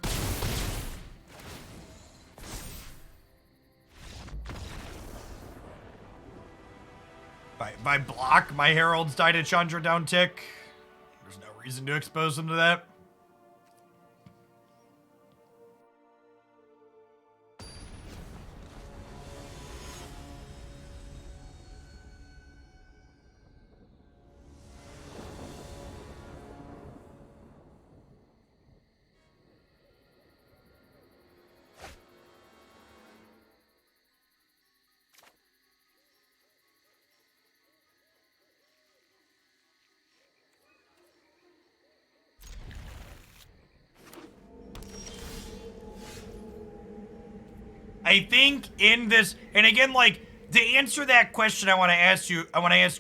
If I block, my Heralds die to Chandra down tick. There's no reason to expose them to that. I think in this, and again, like, to answer that question, I want to ask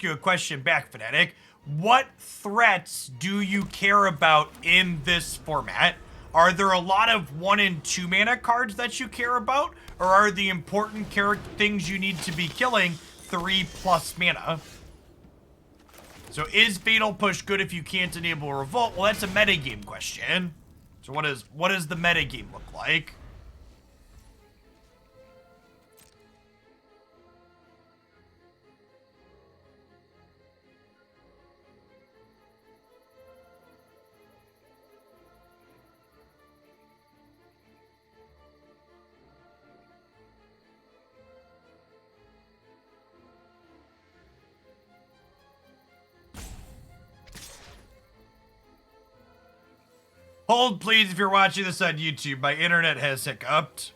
you a question back, Fnatic. What threats do you care about in this format? Are there a lot of 1 and 2 mana cards that you care about? Or are the important things you need to be killing 3+ mana? So is Fatal Push good if you can't enable Revolt? Well, that's a metagame question. So what does the metagame look like? Hold, please, if you're watching this on YouTube. My internet has hiccuped.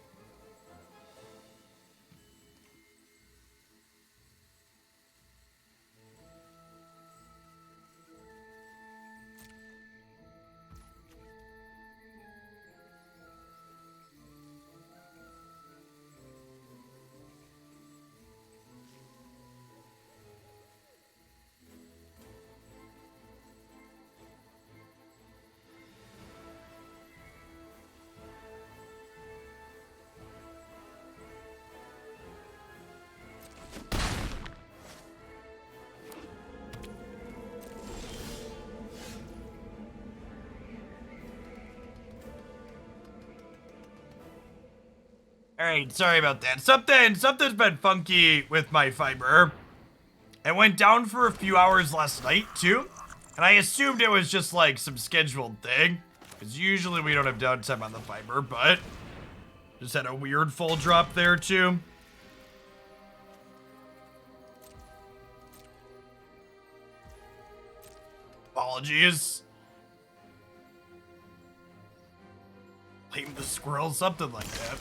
Alright, sorry about that. Something's been funky with my fiber. It went down for a few hours last night, too. And I assumed it was just, like, some scheduled thing. Because usually we don't have downtime on the fiber, but... just had a weird full drop there, too. Apologies. Blame the squirrel, something like that.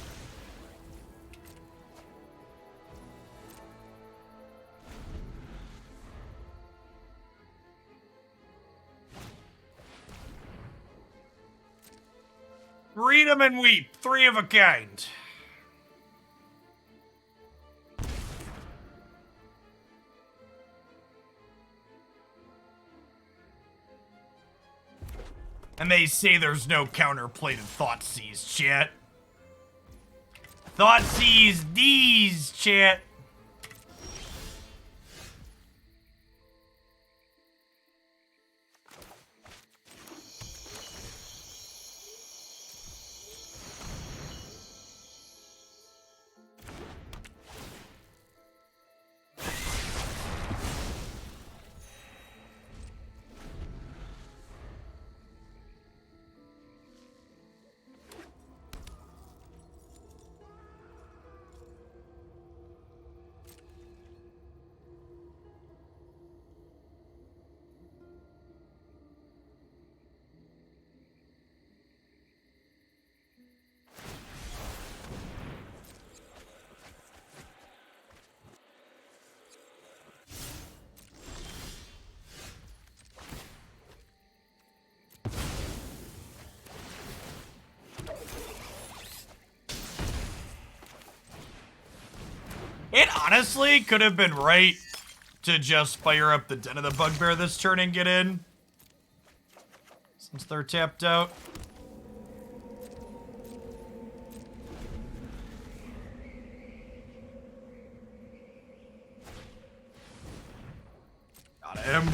Read 'em and weep. 3 of a kind. And they say there's no counterplated Thoughtseize, chat. Thoughtseize these, chat. It honestly could have been right to just fire up the Den of the Bugbear this turn and get in. Since they're tapped out. Got him.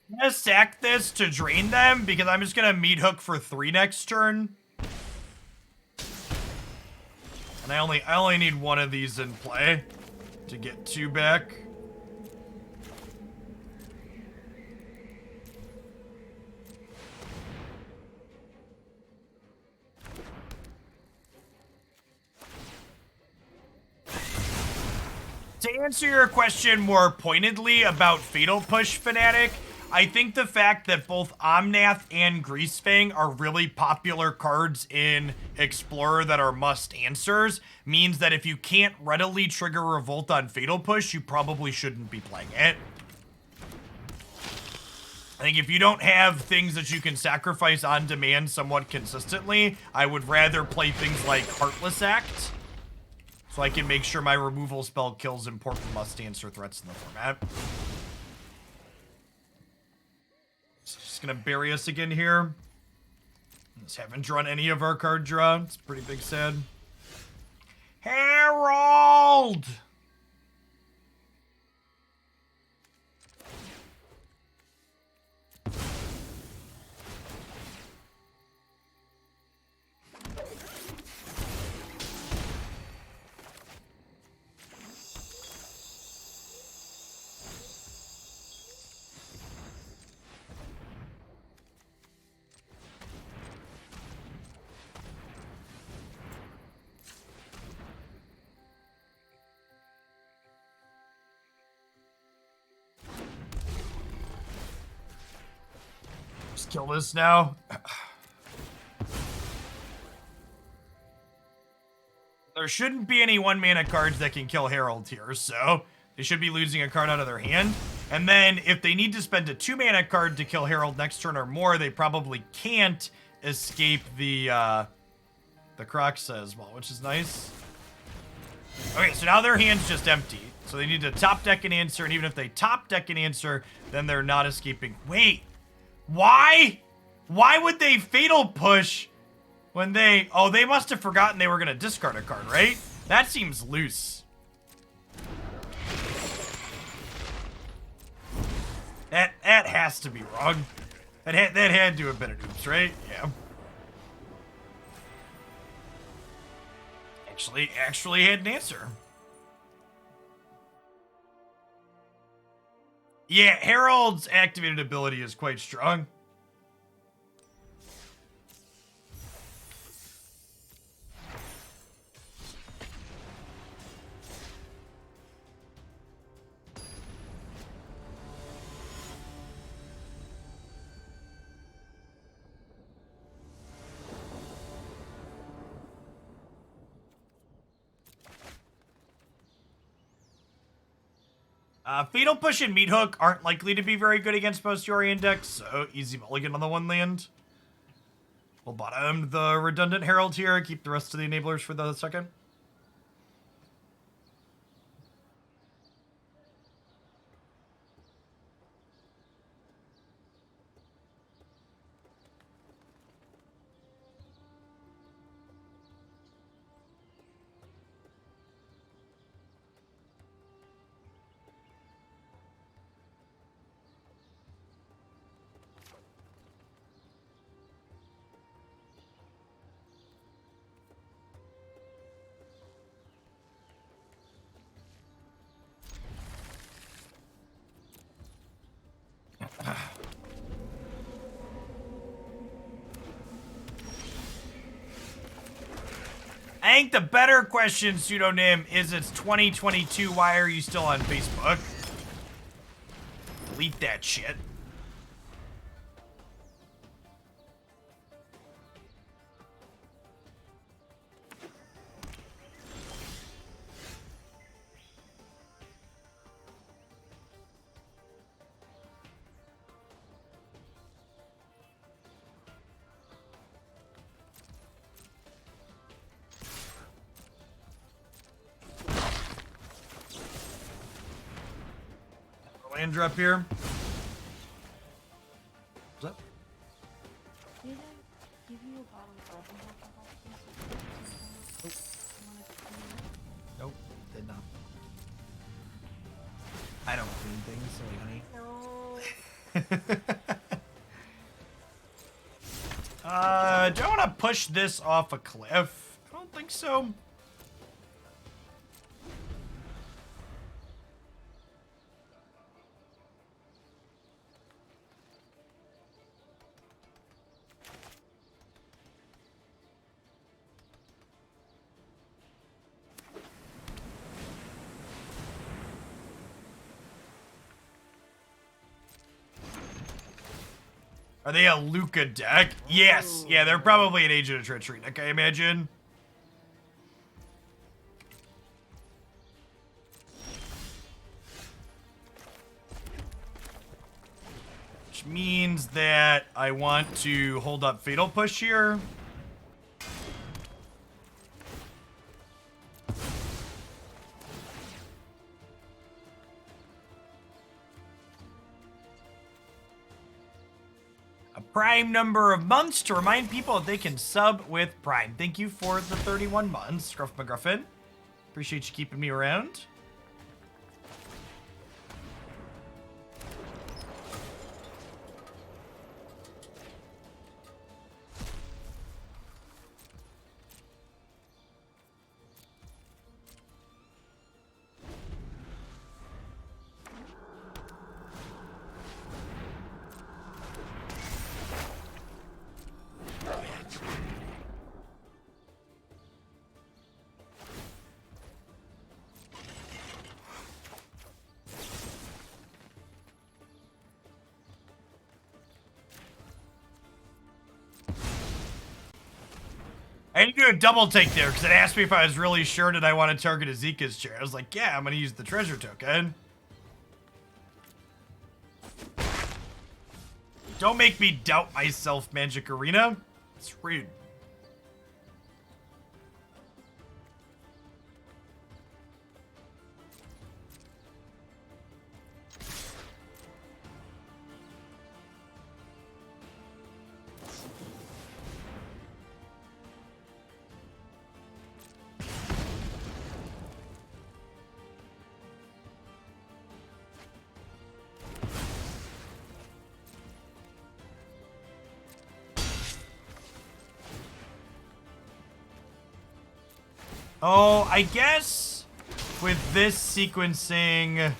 I'm gonna sack this to drain them because I'm just gonna Meathook for 3 next turn. And I only need 1 of these in play to get 2 back. To answer your question more pointedly about Fatal Push Fanatic, I think the fact that both Omnath and Greasefang are really popular cards in Explorer that are must answers means that if you can't readily trigger Revolt on Fatal Push, you probably shouldn't be playing it. I think if you don't have things that you can sacrifice on demand somewhat consistently, I would rather play things like Heartless Act, so I can make sure my removal spell kills important must-answer threats in the format. So just gonna bury us again here. Just haven't drawn any of our card draw. It's pretty big sad. Herald! Just kill this now. There shouldn't be any 1-mana cards that can kill Herald here, so they should be losing a card out of their hand. And then if they need to spend a 2-mana card to kill Herald next turn or more, they probably can't escape the Kroxa as well, which is nice. Okay, so now their hand's just empty. So they need to top deck an answer, and even if they top deck an answer, then they're not escaping. Wait, why? Why would they Fatal Push when they... Oh, they must have forgotten they were going to discard a card, right? That seems loose. That has to be wrong. That had to have been an oops, right? Yeah. Actually had an answer. Yeah, Herald's activated ability is quite strong. Fatal Push and Meathook aren't likely to be very good against most Yorion decks, so easy mulligan on the one land. We'll bottom the redundant Herald here, keep the rest of the enablers for the second. I think the better question, Pseudonym, is it's 2022, why are you still on Facebook? Delete that shit. Land drop here. What's up? Did I give you a bottle of alcohol? Nope, did not. I don't clean things, sorry, honey. Do I want to push this off a cliff? I don't think so. Are they a Luca deck? Yes. Yeah, they're probably an Agent of Treachery deck, I imagine. Which means that I want to hold up Fatal Push here. Prime number of months to remind people that they can sub with Prime. Thank you for the 31 months, Scruff McGruffin. Appreciate you keeping me around. I need to do a double take there because it asked me if I was really sure did I want to target Azeka's chair. I was like, yeah, I'm going to use the treasure token. Don't make me doubt myself, Magic Arena. It's rude. Oh, I guess with this sequencing,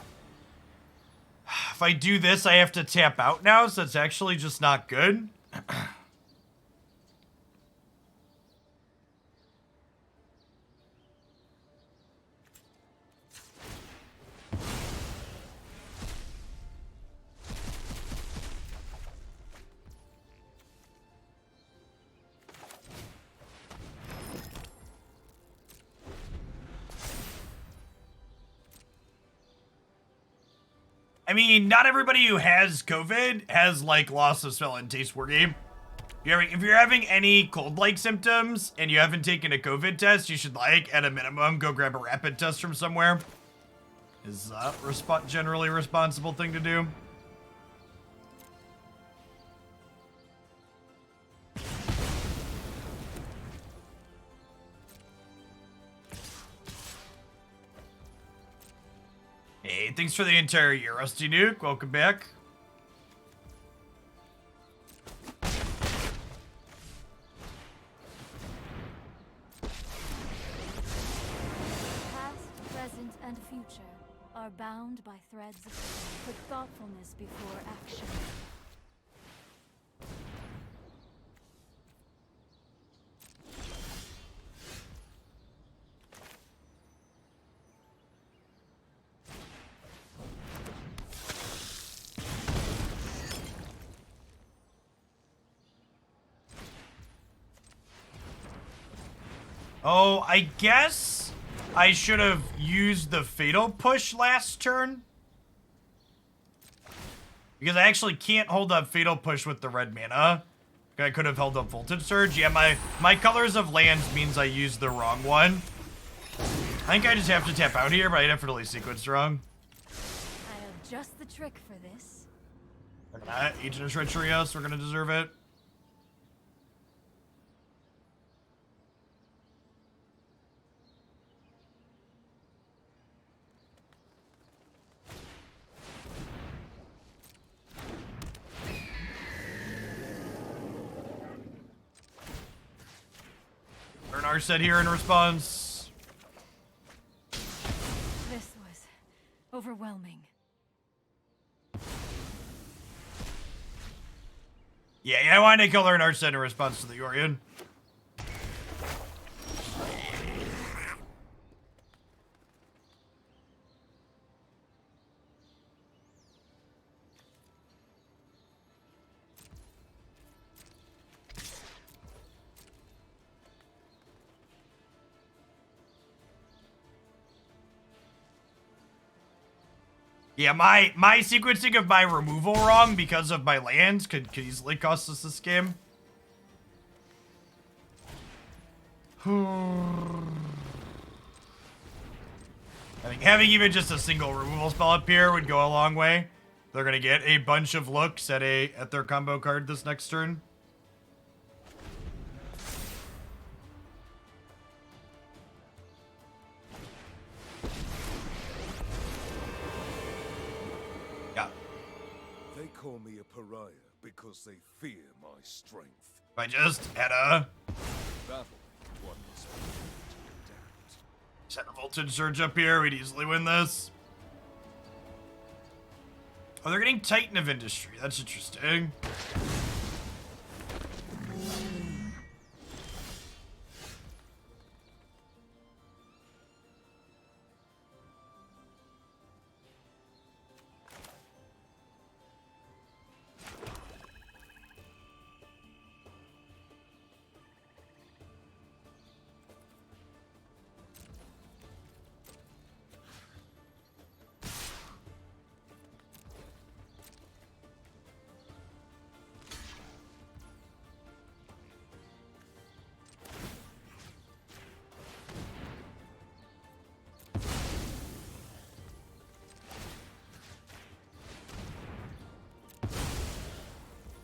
If I do this, I have to tap out now, so it's actually just not good. I mean, not everybody who has COVID has, like, loss of smell and taste wordy. If you're having any cold-like symptoms and you haven't taken a COVID test, you should, like, at a minimum, go grab a rapid test from somewhere. Is generally responsible thing to do. Hey, thanks for the entire year, Rusty Nuke. Welcome back. Past, present, and future are bound by threads. Put thoughtfulness before action. Oh, I guess I should have used the Fatal Push last turn. Because I actually can't hold up Fatal Push with the red mana. I could have held up Voltage Surge. Yeah, my colors of lands means I used the wrong one. I think I just have to tap out here, but I definitely sequenced wrong. I have just the trick for this. We're gonna Agent of Treachery us. We're gonna deserve it. Bernard said here in response. This was overwhelming. Yeah, I wanted to kill Bernard said in response to the Yorion. Yeah, my sequencing of my removal wrong because of my lands could easily cost us this game. I think having even just a single removal spell up here would go a long way. They're gonna get a bunch of looks at their combo card this next turn. They call me a pariah because they fear my strength. I just had a Battle, one must be to adapt. set a Voltage Surge up here. We'd easily win this. Oh, they're getting Titan of Industry. That's interesting.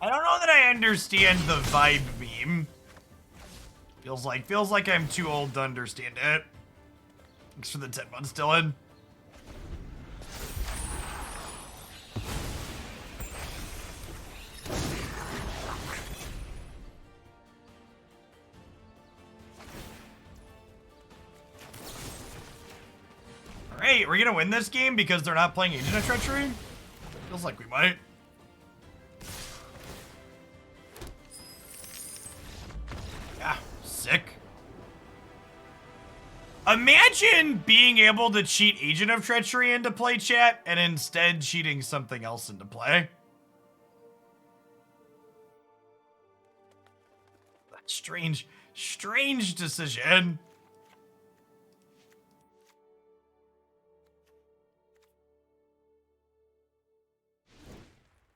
I don't know that I understand the vibe meme. Feels like I'm too old to understand it. Thanks for the 10 months, Dylan. Alright, we're gonna win this game because they're not playing Agent of Treachery? Feels like we might. Yeah, sick. Imagine being able to cheat Agent of Treachery into play, chat, and instead cheating something else into play. Strange, strange decision.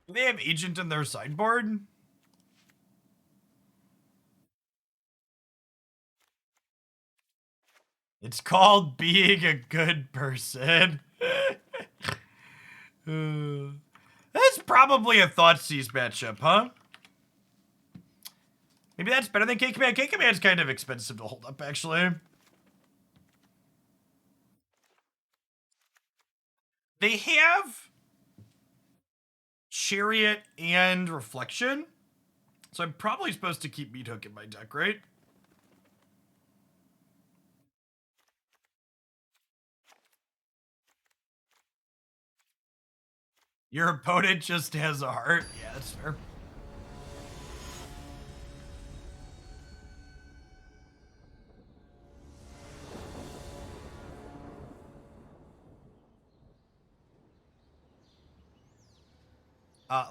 Do they have Agent in their sideboard? It's called being a good person. That's probably a Thoughtseize matchup, huh? Maybe that's better than K-Command. K-Command's kind of expensive to hold up, actually. They have Chariot and Reflection, so I'm probably supposed to keep Meathook in my deck, right? Your opponent just has a heart? Yeah, that's fair.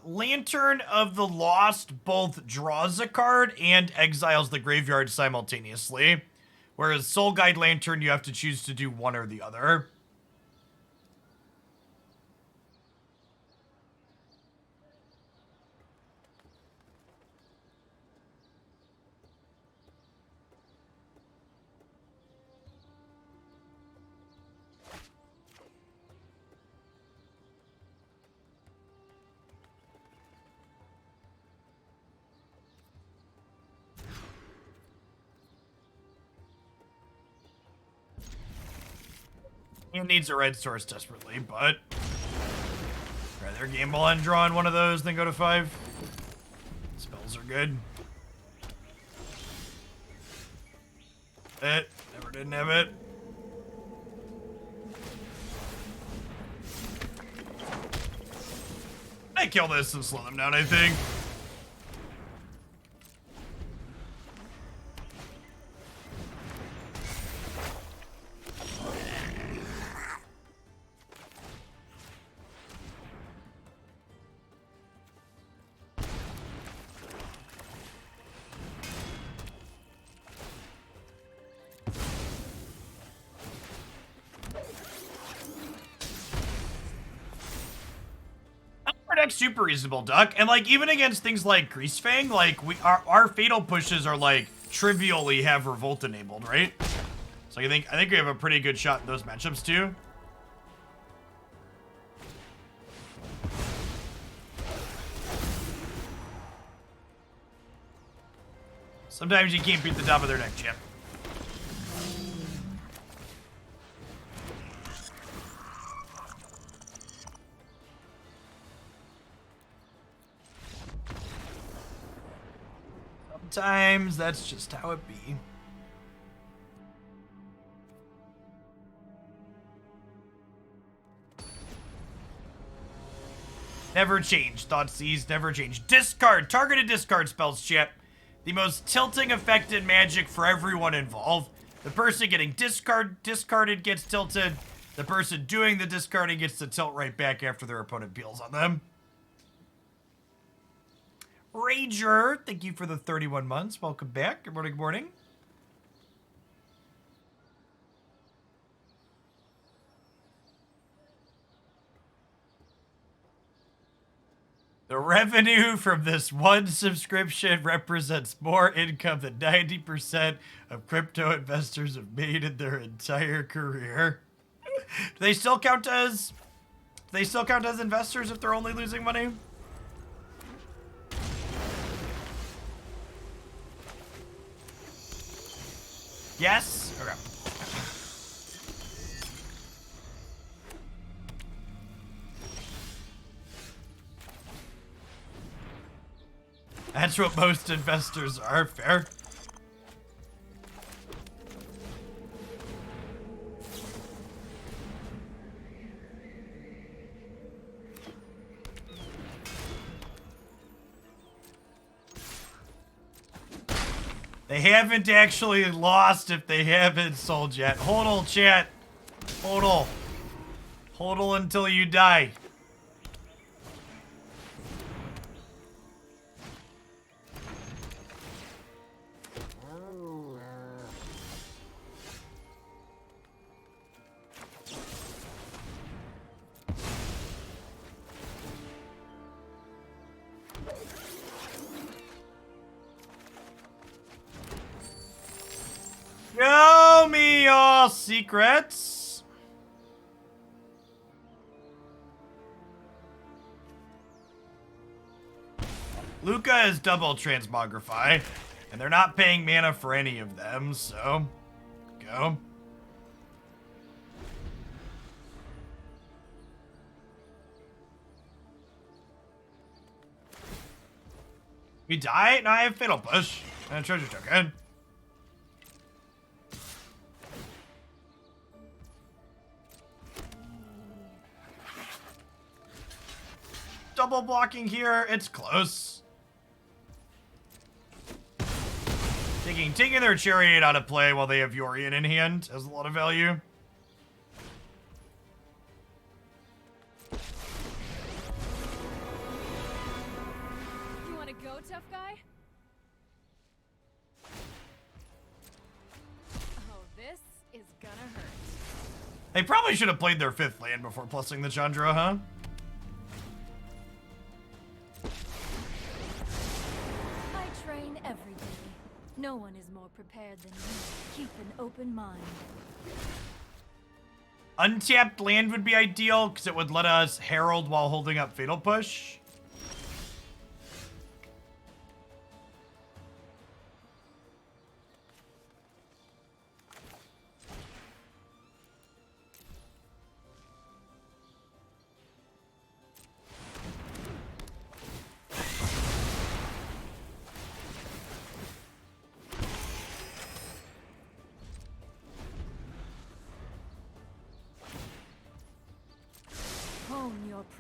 Lantern of the Lost both draws a card and exiles the graveyard simultaneously. Whereas Soul Guide Lantern, you have to choose to do one or the other. He needs a red source desperately, but rather gamble on drawing one of those than go to 5. Spells are good. Never didn't have it. I kill this and slow them down, I think. Super reasonable, Duck, and like even against things like Greasefang, like our fatal pushes are like trivially have Revolt enabled, right? So I think we have a pretty good shot in those matchups too. Sometimes you can't beat the top of their neck, champ. Sometimes that's just how it be. Never change. Thoughtseize, never change. Discard. Targeted discard spells, chat. The most tilting effect in Magic for everyone involved. The person getting discarded gets tilted. The person doing the discarding gets to tilt right back after their opponent peels on them. Rager, thank you for the 31 months. Welcome back. Good morning, good morning. The revenue from this one subscription represents more income than 90% of crypto investors have made in their entire career. Do they still count as investors if they're only losing money? Yes? Okay. That's what most investors are, fair. They haven't actually lost if they haven't sold yet. Hodl, chat. Hodl. Hodl until you die. Show me your secrets. Luca is double transmogrify, and they're not paying mana for any of them, so go. We die? No, I have Fatal Push and a treasure token. Double blocking here, it's close. Taking their Chariot out of play while they have Yorion in hand has a lot of value. You wanna go, tough guy? Oh, this is gonna hurt. They probably should have played their 5th land before plussing the Chandra, huh? Every day. No one is more prepared than me. Keep an open mind. Untapped land would be ideal because it would let us herald while holding up Fatal Push.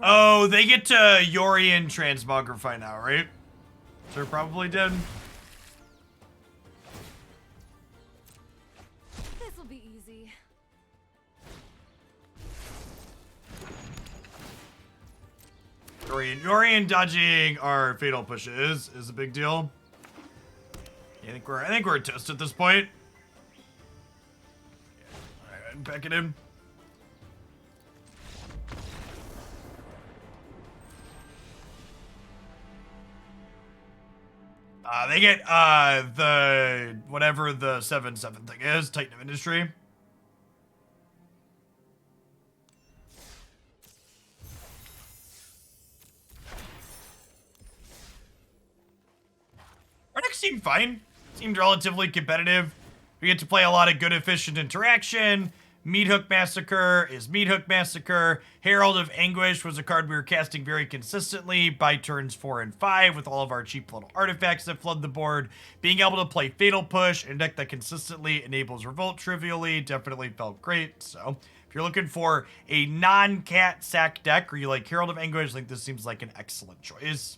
Oh, they get to Yorion transmogrify now, right? So they're probably dead. This'll be easy. Yorion dodging our Fatal Pushes is a big deal. I think we're toast at this point. Alright, back it in. They get the whatever the 7/7 thing is, Titan of Industry. Our deck seemed fine. Seemed relatively competitive. We get to play a lot of good, efficient interaction. Meathook Massacre is Meathook Massacre. Herald of Anguish was a card we were casting very consistently by turns 4 and 5 with all of our cheap little artifacts that flood the board. Being able to play Fatal Push, a deck that consistently enables Revolt trivially, definitely felt great. So if you're looking for a non-cat sack deck or you like Herald of Anguish, I think this seems like an excellent choice.